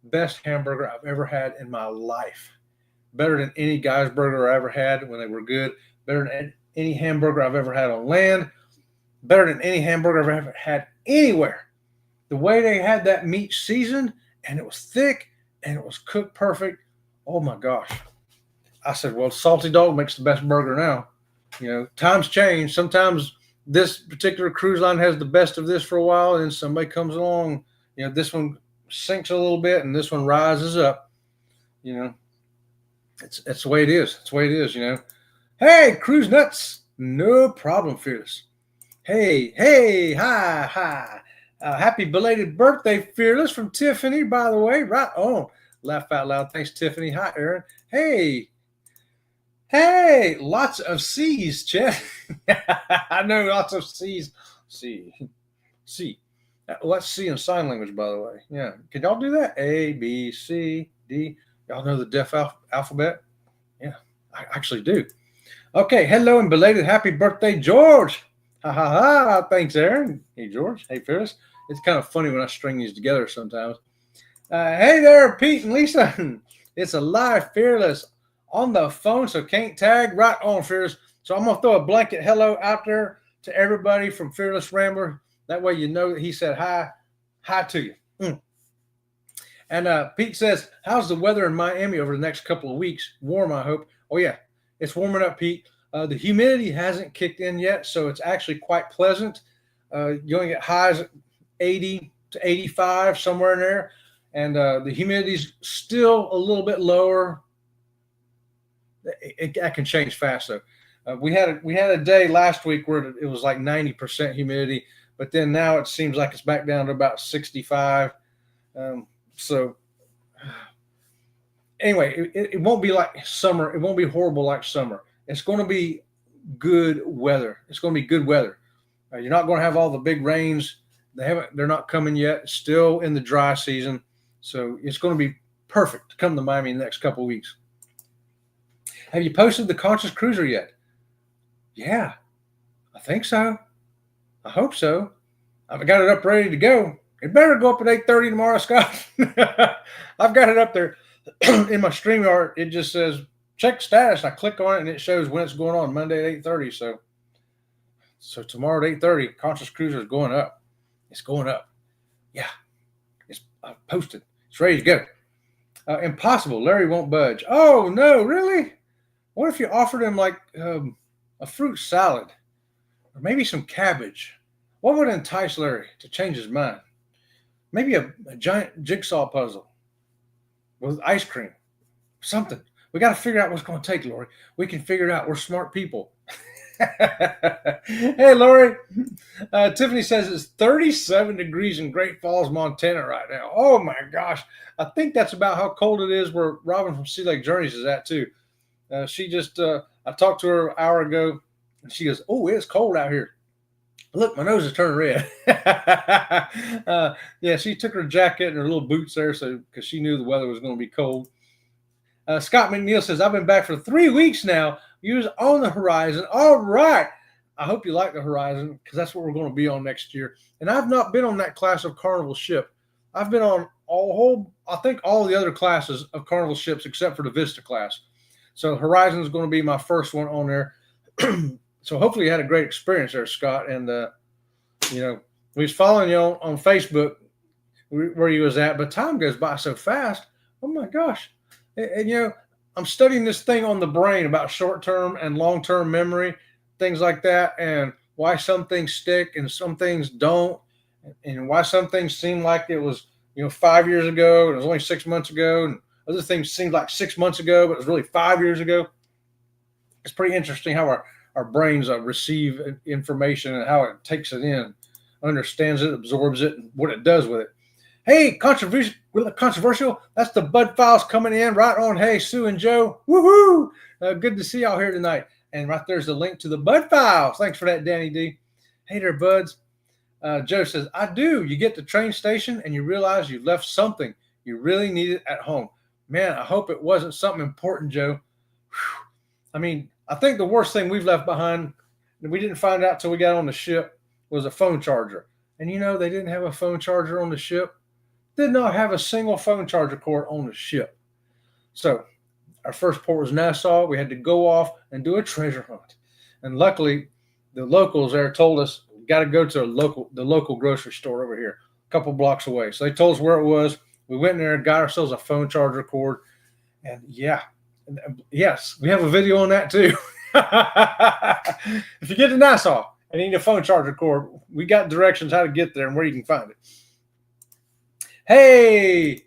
Best hamburger I've ever had in my life. Better than any Guy's Burger I ever had when they were good. Better than any hamburger I've ever had on land. Better than any hamburger I've ever had anywhere. The way they had that meat seasoned, and it was thick, and it was cooked perfect. Oh, my gosh. I said, well, Salty Dog makes the best burger now. Times change. Sometimes this particular cruise line has the best of this for a while, and then somebody comes along. This one sinks a little bit, and this one rises up. It's the way it is. It's the way it is, Hey, Cruise Nuts. No problem, Fearless. Hey, hi. Happy belated birthday, Fearless, from Tiffany, by the way. Right on. Laugh out loud. Thanks, Tiffany. Hi, Aaron. Hey, lots of C's, Chet. I know, lots of C's. C. Well, that's C in sign language, by the way. Yeah. Can y'all do that? A, B, C, D. Y'all know the deaf alphabet? Yeah, I actually do. Okay. Hello and belated happy birthday, George. Ha. Thanks, Aaron. Hey, George. Hey, Ferris. It's kind of funny when I string these together sometimes. Hey there, Pete and Lisa. It's a live Fearless on the phone, so can't tag. Right on, Fearless. So I'm going to throw a blanket hello out there to everybody from Fearless Rambler. That way you know that he said hi to you. And Pete says, how's the weather in Miami over the next couple of weeks? Warm, I hope. Oh, yeah. It's warming up, Pete. The humidity hasn't kicked in yet, so it's actually quite pleasant. You only get highs at 80 to 85, somewhere in there. And the humidity's still a little bit lower. That can change fast, though. We had a day last week where it was like 90% humidity, but then now it seems like it's back down to about 65. So anyway, it won't be like summer. It won't be horrible like summer. It's going to be good weather. It's going to be good weather. You're not going to have all the big rains. They're not coming yet. It's still in the dry season. So it's going to be perfect to come to Miami in the next couple of weeks. Have you posted the Conscious Cruiser yet? Yeah, I think so. I hope so. I've got it up ready to go. It better go up at 8:30 tomorrow, Scott. I've got it up there in my StreamYard. It just says, check status. I click on it, and it shows when it's going on, Monday at 8:30. So tomorrow at 8:30, Conscious Cruiser is going up. It's going up. Yeah. I posted. It's ready to go. Impossible. Larry won't budge. Oh, no, really? What if you offered him like a fruit salad? or maybe some cabbage. What would entice Larry to change his mind? Maybe a giant jigsaw puzzle with ice cream, something. We got to figure out what's going to take, Lori. We can figure it out. We're smart people. Hey, Lori. Tiffany says it's 37 degrees in Great Falls, Montana right now. Oh, my gosh. I think that's about how cold it is where Robin from Sea Lake Journeys is at, too. She just, I talked to her an hour ago, and she goes, oh, it's cold out here. Look, my nose is turning red. Yeah, she took her jacket and her little boots there because she knew the weather was going to be cold. Scott McNeil says, I've been back for 3 weeks now. You was on the horizon. All right. I hope you like the horizon because that's what we're going to be on next year. And I've not been on that class of Carnival ship. I've been on I think all the other classes of Carnival ships except for the Vista class. So Horizon is going to be my first one on there. So hopefully you had a great experience there, Scott. And, we was following you on Facebook where you was at, but time goes by so fast. Oh, my gosh. And I'm studying this thing on the brain about short-term and long-term memory, things like that, and why some things stick and some things don't, and why some things seem like it was, 5 years ago and it was only 6 months ago, and other things seemed like 6 months ago, but it was really 5 years ago. It's pretty interesting how our brains receive information and how it takes it in, understands it, absorbs it, and what it does with it. Hey, controversial. That's the Bud Files coming in right on. Hey, Sue and Joe. Woohoo! Good to see y'all here tonight. And right there's the link to the Bud Files. Thanks for that, Danny D. Hey there, buds. Joe says, I do. You get to the train station and you realize you left something you really needed at home. Man, I hope it wasn't something important, Joe. Whew. I mean, I think the worst thing we've left behind, and we didn't find out till we got on the ship, was a phone charger. And they didn't have a phone charger on the ship. Did not have a single phone charger cord on the ship. So our first port was Nassau. We had to go off and do a treasure hunt. And luckily, the locals there told us, got to go to the local grocery store over here, a couple blocks away. So they told us where it was. We went in there and got ourselves a phone charger cord. And yes, we have a video on that too. If you get to Nassau and need a phone charger cord, we got directions how to get there and where you can find it. Hey.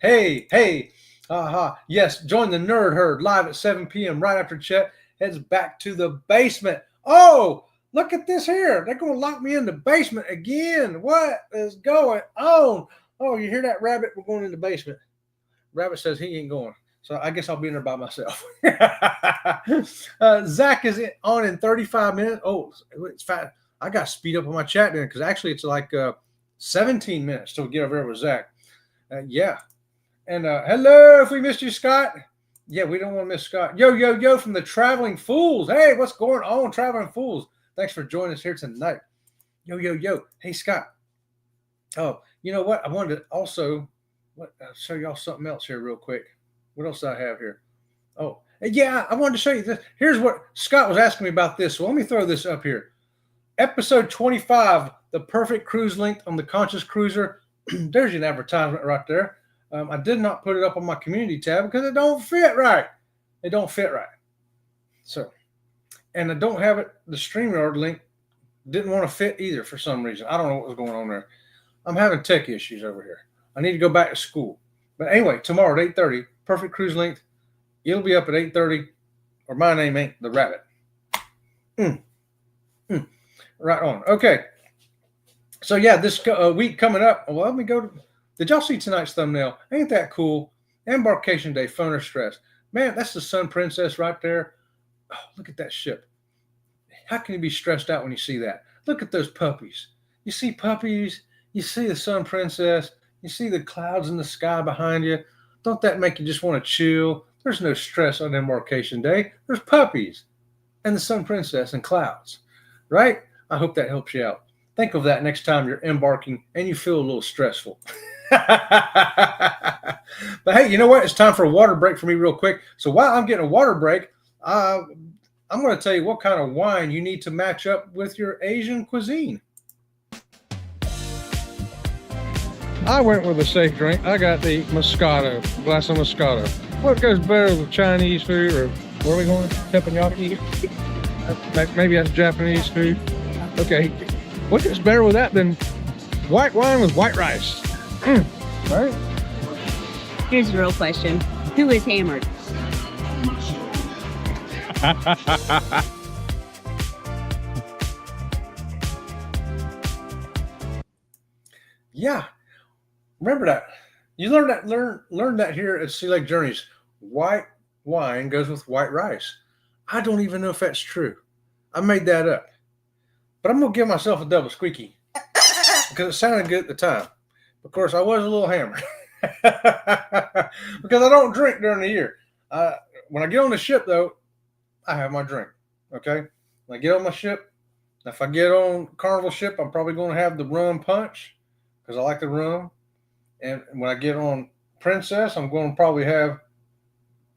Yes, join the Nerd Herd live at 7 p.m. right after Chet heads back to the basement. Oh, look at this here. They're going to lock me in the basement again. What is going on? Oh, you hear that, Rabbit? We're going in the basement. Rabbit says he ain't going. So I guess I'll be in there by myself. Zach is on in 35 minutes. Oh, it's fast. I got to speed up on my chat then because actually it's like 17 minutes till we get over there with Zach. Yeah. And hello, if we missed you, Scott. Yeah, we don't want to miss Scott. Yo from the Traveling Fools. Hey, what's going on, Traveling Fools? Thanks for joining us here tonight. Yo. Hey, Scott. Oh, you know what? I wanted to also show y'all something else here real quick. What else do I have here? Oh, yeah, I wanted to show you this. Here's what Scott was asking me about this. So let me throw this up here. Episode 25, the perfect cruise length on the Conscious Cruiser. There's an advertisement right there. I did not put it up on my community tab because it don't fit right. It don't fit right. So, and I don't have it. The StreamYard link didn't want to fit either for some reason. I don't know what was going on there. I'm having tech issues over here. I need to go back to school. But anyway, tomorrow at 8:30, perfect cruise length. It'll be up at 8:30, or my name ain't the Rabbit. Right on. Okay. So yeah, this week coming up. Well, let me go to. Did y'all see tonight's thumbnail? Ain't that cool? Embarkation Day FUN or Stress. Man, that's the Sun Princess right there. Oh, look at that ship. How can you be stressed out when you see that? Look at those puppies. You see puppies. You see the Sun Princess. You see the clouds in the sky behind you. Don't that make you just want to chill? There's no stress on Embarkation Day. There's puppies and the Sun Princess and clouds, right? I hope that helps you out. Think of that next time you're embarking and you feel a little stressful. But hey, you know what? It's time for a water break for me real quick. So while I'm getting a water break, I'm going to tell you what kind of wine you need to match up with your Asian cuisine. I went with a safe drink. I got the Moscato, glass of Moscato. What goes better with Chinese food, or where are we going? Teppanyaki? Maybe that's Japanese food. Okay, what is better with that than white wine with white rice? Right? Here's the real question. Who is hammered? Yeah, remember that. You learned that here at Sea Lake Journeys. White wine goes with white rice. I don't even know if that's true. I made that up. But I'm going to give myself a double squeaky because it sounded good at the time. Of course, I was a little hammered because I don't drink during the year. When I get on the ship, though, I have my drink. Okay? When I get on my ship, if I get on Carnival ship, I'm probably going to have the rum punch because I like the rum. And when I get on Princess, I'm going to probably have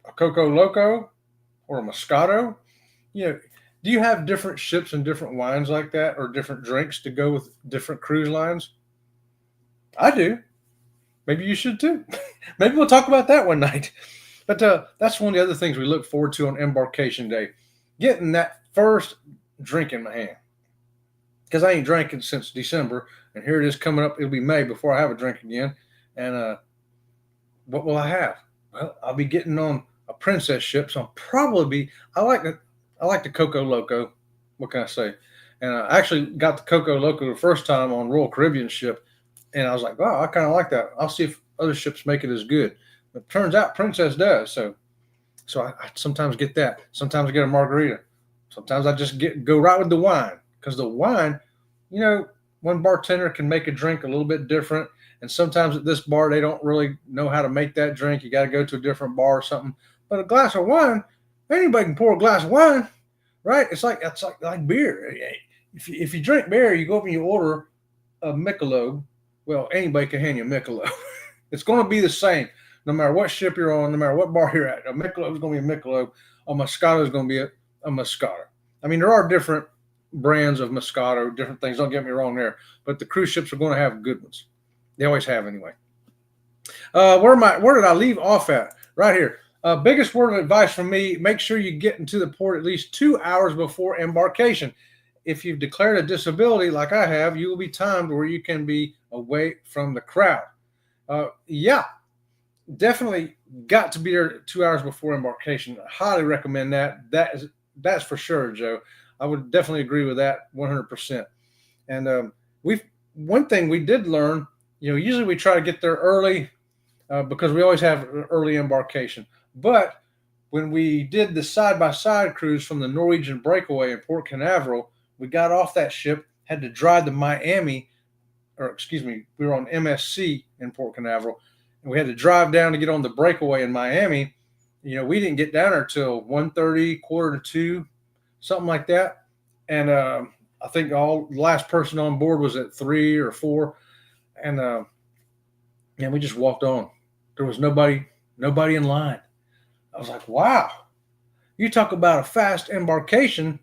a Coco Loco or a Moscato. You know, do you have different ships and different wines like that, or different drinks to go with different cruise lines? I do. Maybe you should too. Maybe we'll talk about that one night. But that's one of the other things we look forward to on Embarkation Day, getting that first drink in my hand. Because I ain't drinking since December, and here it is coming up. It'll be May before I have a drink again. And what will I have? Well, I'll be getting on a Princess ship, so I'll probably be. I like the Coco Loco. What can I say? And I actually got the Coco Loco the first time on Royal Caribbean ship, and I was like, wow, I kind of like that. I'll see if other ships make it as good. But it turns out Princess does. So I sometimes get that. Sometimes I get a margarita. Sometimes I just go right with the wine, because the wine, you know, one bartender can make a drink a little bit different. And sometimes at this bar, they don't really know how to make that drink. You got to go to a different bar or something. But a glass of wine, anybody can pour a glass of wine, right? It's like beer. If you drink beer, you go up and you order a Michelob. Well, anybody can hand you a Michelob. It's going to be the same, no matter what ship you're on, no matter what bar you're at. A Michelob is going to be a Michelob. A Moscato is going to be a Moscato. I mean, there are different brands of Moscato, different things. Don't get me wrong there. But the cruise ships are going to have good ones. They always have anyway. Where did I leave off at? Right here. Biggest word of advice from me, make sure you get into the port at least 2 hours before embarkation. If you've declared a disability like I have, you will be timed where you can be away from the crowd. Yeah, definitely got to be there 2 hours before embarkation. I highly recommend that. That's for sure, Joe. I would definitely agree with that 100%. And one thing we did learn, you know, usually we try to get there early because we always have early embarkation. But when we did the side-by-side cruise from the Norwegian Breakaway in Port Canaveral, we got off that ship, had to drive to Miami, or excuse me, we were on MSC in Port Canaveral, and we had to drive down to get on the Breakaway in Miami. You know, we didn't get down there till 1:30, 1:45, something like that. And I think the last person on board was at 3 or 4. And we just walked on. There was nobody in line. I was like, wow, you talk about a fast embarkation.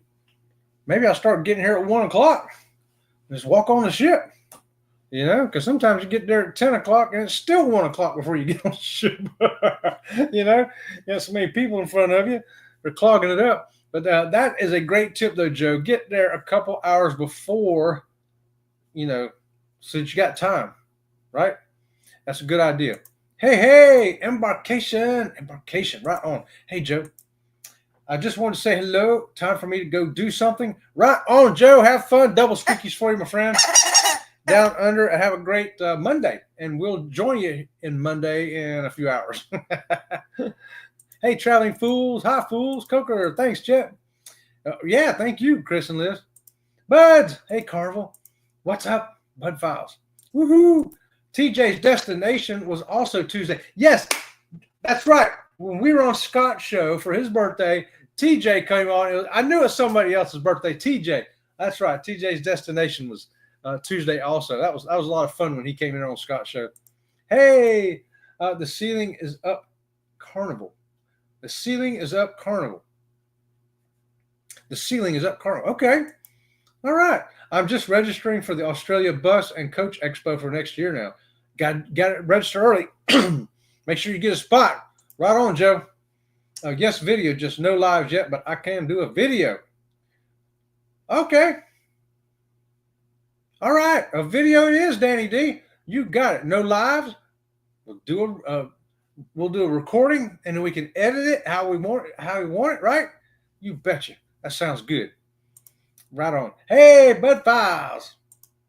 Maybe I'll start getting here at 1 o'clock. Just walk on the ship, you know, because sometimes you get there at 10 o'clock and it's still 1 o'clock before you get on the ship. You know, you have so many people in front of you. They're clogging it up. But that is a great tip, though, Joe. Get there a couple hours before, you know, so that you got time, right? That's a good idea. Hey, embarkation, right on. Hey, Joe, I just wanted to say hello. Time for me to go do something. Right on, Joe. Have fun. Double squeakies for you, my friend. Down under, and have a great Monday. And we'll join you in Monday in a few hours. Hey, traveling fools. Hi, fools. Coker. Thanks, Chet. Yeah, thank you, Chris and Liz. Buds. Hey, Carvel. What's up, Bud Files? Woohoo. TJ's destination was also Tuesday. Yes, that's right. When we were on Scott's show for his birthday, TJ came on. I knew it was somebody else's birthday. TJ. That's right. TJ's destination was Tuesday also. That was a lot of fun when he came in on Scott's show. Hey, the ceiling is up, Carnival. The ceiling is up, Carnival. The ceiling is up, Carnival. Okay. All right. I'm just registering for the Australia Bus and Coach Expo for next year now. Got it registered early. Make sure you get a spot. Right on, Joe. Yes, video. Just no lives yet, but I can do a video. Okay. All right, a video it is, Danny D. You got it. No lives. We'll do a recording, and then we can edit it how we want it, right? You betcha. That sounds good. Right on. Hey, Bud Files.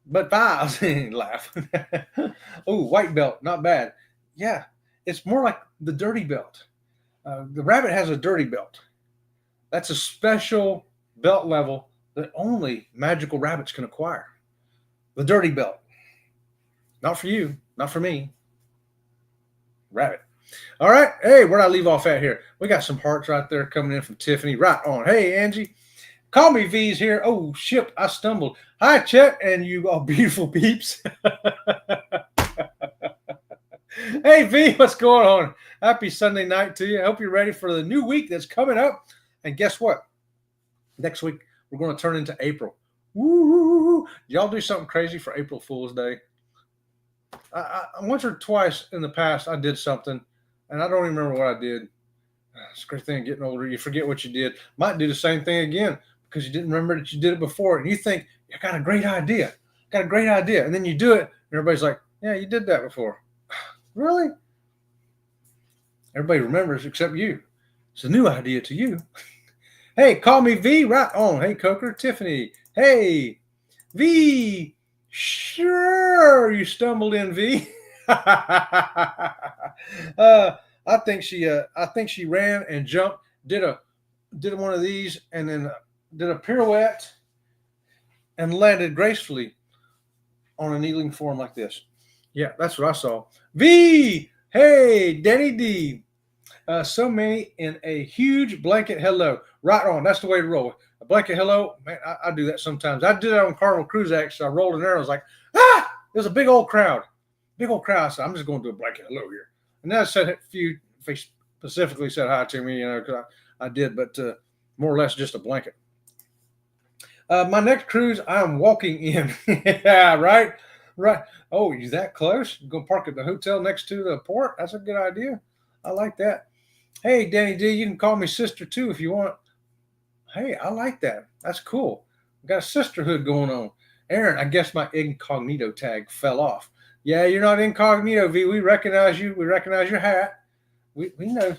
Bud Files. Laugh. Oh, white belt. Not bad. Yeah, it's more like the dirty belt. The rabbit has a dirty belt. That's a special belt level that only magical rabbits can acquire. The dirty belt. Not for you. Not for me. Rabbit. All right. Hey, where'd I leave off at here? We got some hearts right there coming in from Tiffany. Right on. Hey, Angie. Call me V's here. Oh, shit. I stumbled. Hi, Chet, and you all beautiful peeps. Hey, V, what's going on? Happy Sunday night to you. I hope you're ready for the new week that's coming up. And guess what? Next week, we're going to turn into April. Woo! Y'all do something crazy for April Fool's Day? I once or twice in the past, I did something, and I don't even remember what I did. It's a great thing getting older. You forget what you did. Might do the same thing again because you didn't remember that you did it before. And you think, you got a great idea. And then you do it, and everybody's like, yeah, you did that before. Really? Everybody remembers except you. It's a new idea to you. Hey, call me V. Right on. Hey, Coker. Tiffany. Hey, V. Sure, you stumbled in, V. I think she ran and jumped, did one of these, and then did a pirouette and landed gracefully on a kneeling form like this. Yeah, that's what I saw. V. Hey, Danny D. So many in a huge blanket hello. Right on. That's the way to roll. A blanket hello. Man, I do that sometimes. I did that on Carnival Cruise Actually, I rolled in there. I was like, there's a big old crowd. I said, I'm just going to do a blanket hello here. And then I said a few, specifically said hi to me, because I did, but more or less just a blanket. My next cruise, I'm walking in. Yeah, right. Oh, you that close? You're going to park at the hotel next to the port? That's a good idea. I like that. Hey, Danny D, you can call me sister too if you want. Hey, I like that. That's cool. We got a sisterhood going on. Aaron, I guess my incognito tag fell off. Yeah, you're not incognito, V. We recognize you. We recognize your hat. We know.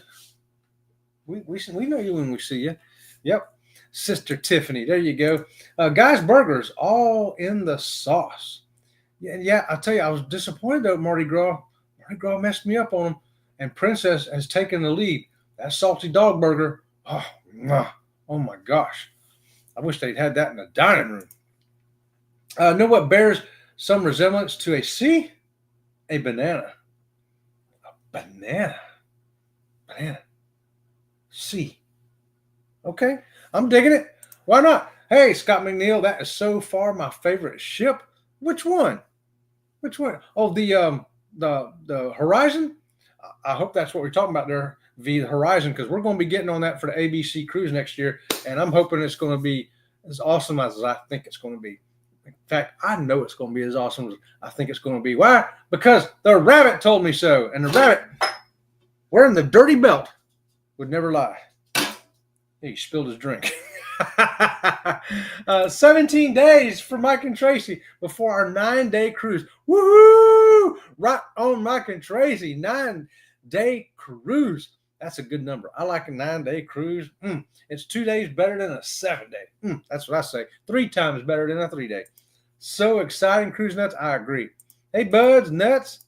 We know you when we see you. Yep. Sister Tiffany. There you go. Guys, burgers all in the sauce. Yeah. I'll tell you, I was disappointed though. Mardi Gras messed me up on them, and Princess has taken the lead. That salty dog burger. Oh my gosh. I wish they'd had that in the dining room. Know what bears some resemblance to a C? A banana. A banana. C. Okay. I'm digging it. Why not? Hey, Scott McNeil, that is so far my favorite ship. Which one? Oh, the Horizon? I hope that's what we're talking about there, the Horizon, because we're going to be getting on that for the ABC cruise next year, and I'm hoping it's going to be as awesome as I think it's going to be. In fact, I know it's going to be as awesome as I think it's going to be. Why? Because the rabbit told me so, and the rabbit wearing the dirty belt would never lie. He spilled his drink. 17 days for Mike and Tracy before our 9-day cruise. Woohoo! Right on, Mike and Tracy. 9-day cruise. That's a good number. I like a 9-day cruise. It's 2 days better than a 7-day. That's what I say. 3 times better than a 3-day. So exciting, Cruise Nuts. I agree. Hey, buds, nuts.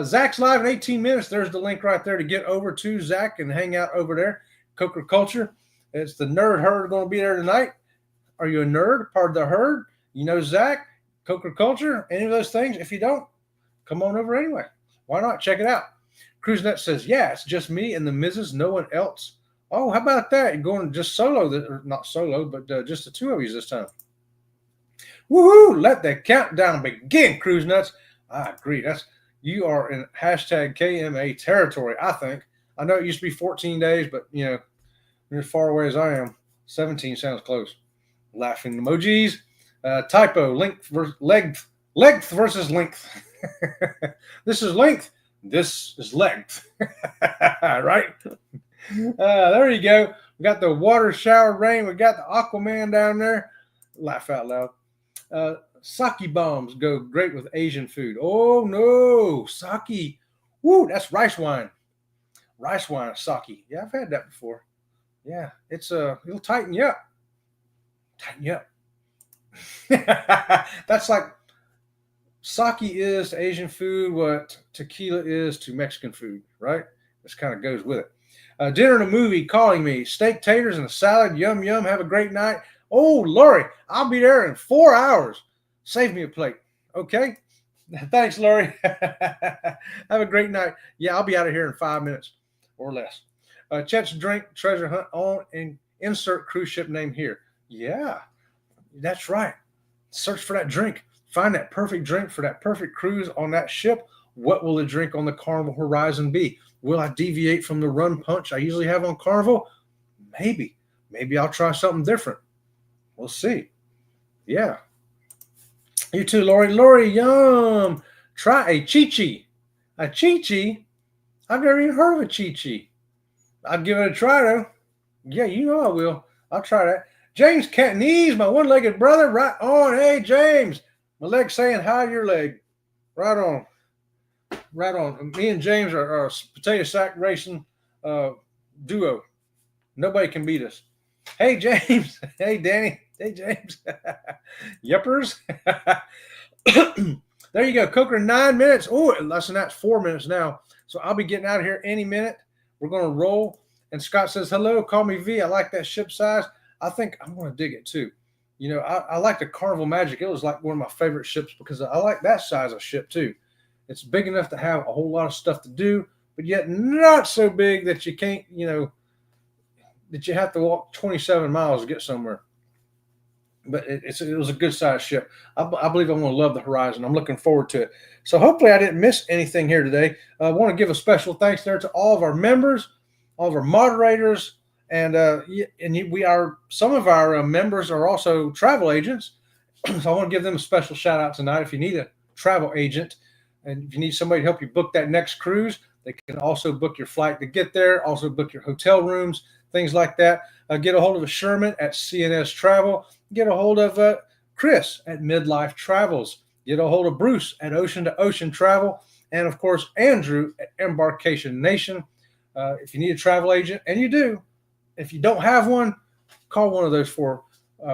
Zach's live in 18 minutes. There's the link right there to get over to Zach and hang out over there. Coker Culture. It's the nerd herd going to be there tonight. Are you a nerd? Part of the herd? You know Zach, Coker Culture, any of those things? If you don't, come on over anyway. Why not? Check it out. Cruise Nut says, yeah, it's just me and the missus, no one else. Oh, how about that? You're going just solo, or not solo, but just the 2 of you this time. Woohoo! Let the countdown begin, Cruise Nuts. I agree. You are in hashtag KMA territory, I think. I know it used to be 14 days, but, you're as far away as I am. 17 sounds close. Laughing emojis. Typo, length versus length. Length versus length. This is length. This is length. Right? There you go. We got the water shower rain. We got the Aquaman down there. Laugh out loud. Sake bombs go great with Asian food. Oh no, sake. Woo, that's rice wine. Rice wine, sake. Yeah, I've had that before. Yeah, it'll tighten you up. Tighten you up. That's like sake is to Asian food what tequila is to Mexican food, right? This kind of goes with it. Dinner and a movie calling me. Steak, taters, and a salad. Yum, yum. Have a great night. Oh, Lori, I'll be there in 4 hours. Save me a plate. Okay? Thanks, Lori. Have a great night. Yeah, I'll be out of here in 5 minutes or less. Chet's drink treasure hunt on and insert cruise ship name here. Yeah, that's right. Search for that drink. Find that perfect drink for that perfect cruise on that ship. What will the drink on the Carnival Horizon be? Will I deviate from the rum punch I usually have on Carnival? Maybe. Maybe I'll try something different. We'll see. Yeah. You too, Lori. Lori, yum. Try a chi-chi. A chi-chi? I've never even heard of a chi-chi. I'll give it a try, though. Yeah, you know I will. I'll try that. James Cantonese, my one-legged brother. Right on. Hey, James. My leg's saying hi to your leg. Right on. Right on. Me and James are a potato sack racing duo. Nobody can beat us. Hey, James. Hey, Danny. Hey, James. Yuppers. There you go. Coker, 9 minutes. Oh, less than that's 4 minutes now. So I'll be getting out of here any minute. We're going to roll. And Scott says, hello, call me V. I like that ship size. I think I'm going to dig it too. You know, I like the Carnival Magic. It was like one of my favorite ships because I like that size of ship too. It's big enough to have a whole lot of stuff to do, but yet not so big that you can't, you know, that you have to walk 27 miles to get somewhere. But it was a good size ship. I believe I'm going to love the Horizon. I'm looking forward to it. So hopefully I didn't miss anything here today. I want to give a special thanks there to all of our members, all of our moderators, and some of our members are also travel agents. So I want to give them a special shout out tonight. If you need a travel agent and if you need somebody to help you book that next cruise, they can also book your flight to get there, also book your hotel rooms, things like that. Get a hold of Sherman at CNS Travel. Get a hold of Chris at Midlife Travels. Get a hold of Bruce at Ocean to Ocean Travel. And, of course, Andrew at Embarkation Nation. If you need a travel agent, and you do, if you don't have one, call one of those four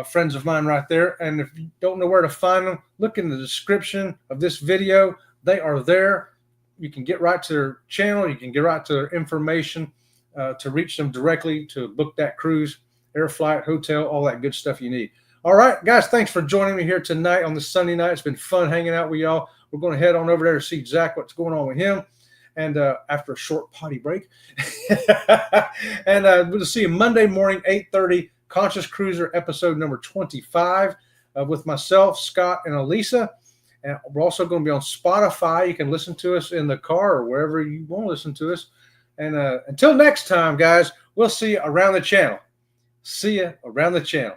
friends of mine right there. And if you don't know where to find them, look in the description of this video. They are there. You can get right to their channel. You can get right to their information to reach them directly to book that cruise, air flight, hotel, all that good stuff you need. All right, guys, thanks for joining me here tonight on this Sunday night. It's been fun hanging out with y'all. We're going to head on over there to see Zach, what's going on with him. And after a short potty break. And we'll see you Monday morning, 8:30, Conscious Cruiser episode number 25 with myself, Scott, and Elisa. And we're also going to be on Spotify. You can listen to us in the car or wherever you want to listen to us. And until next time, guys, we'll see you around the channel. See you around the channel.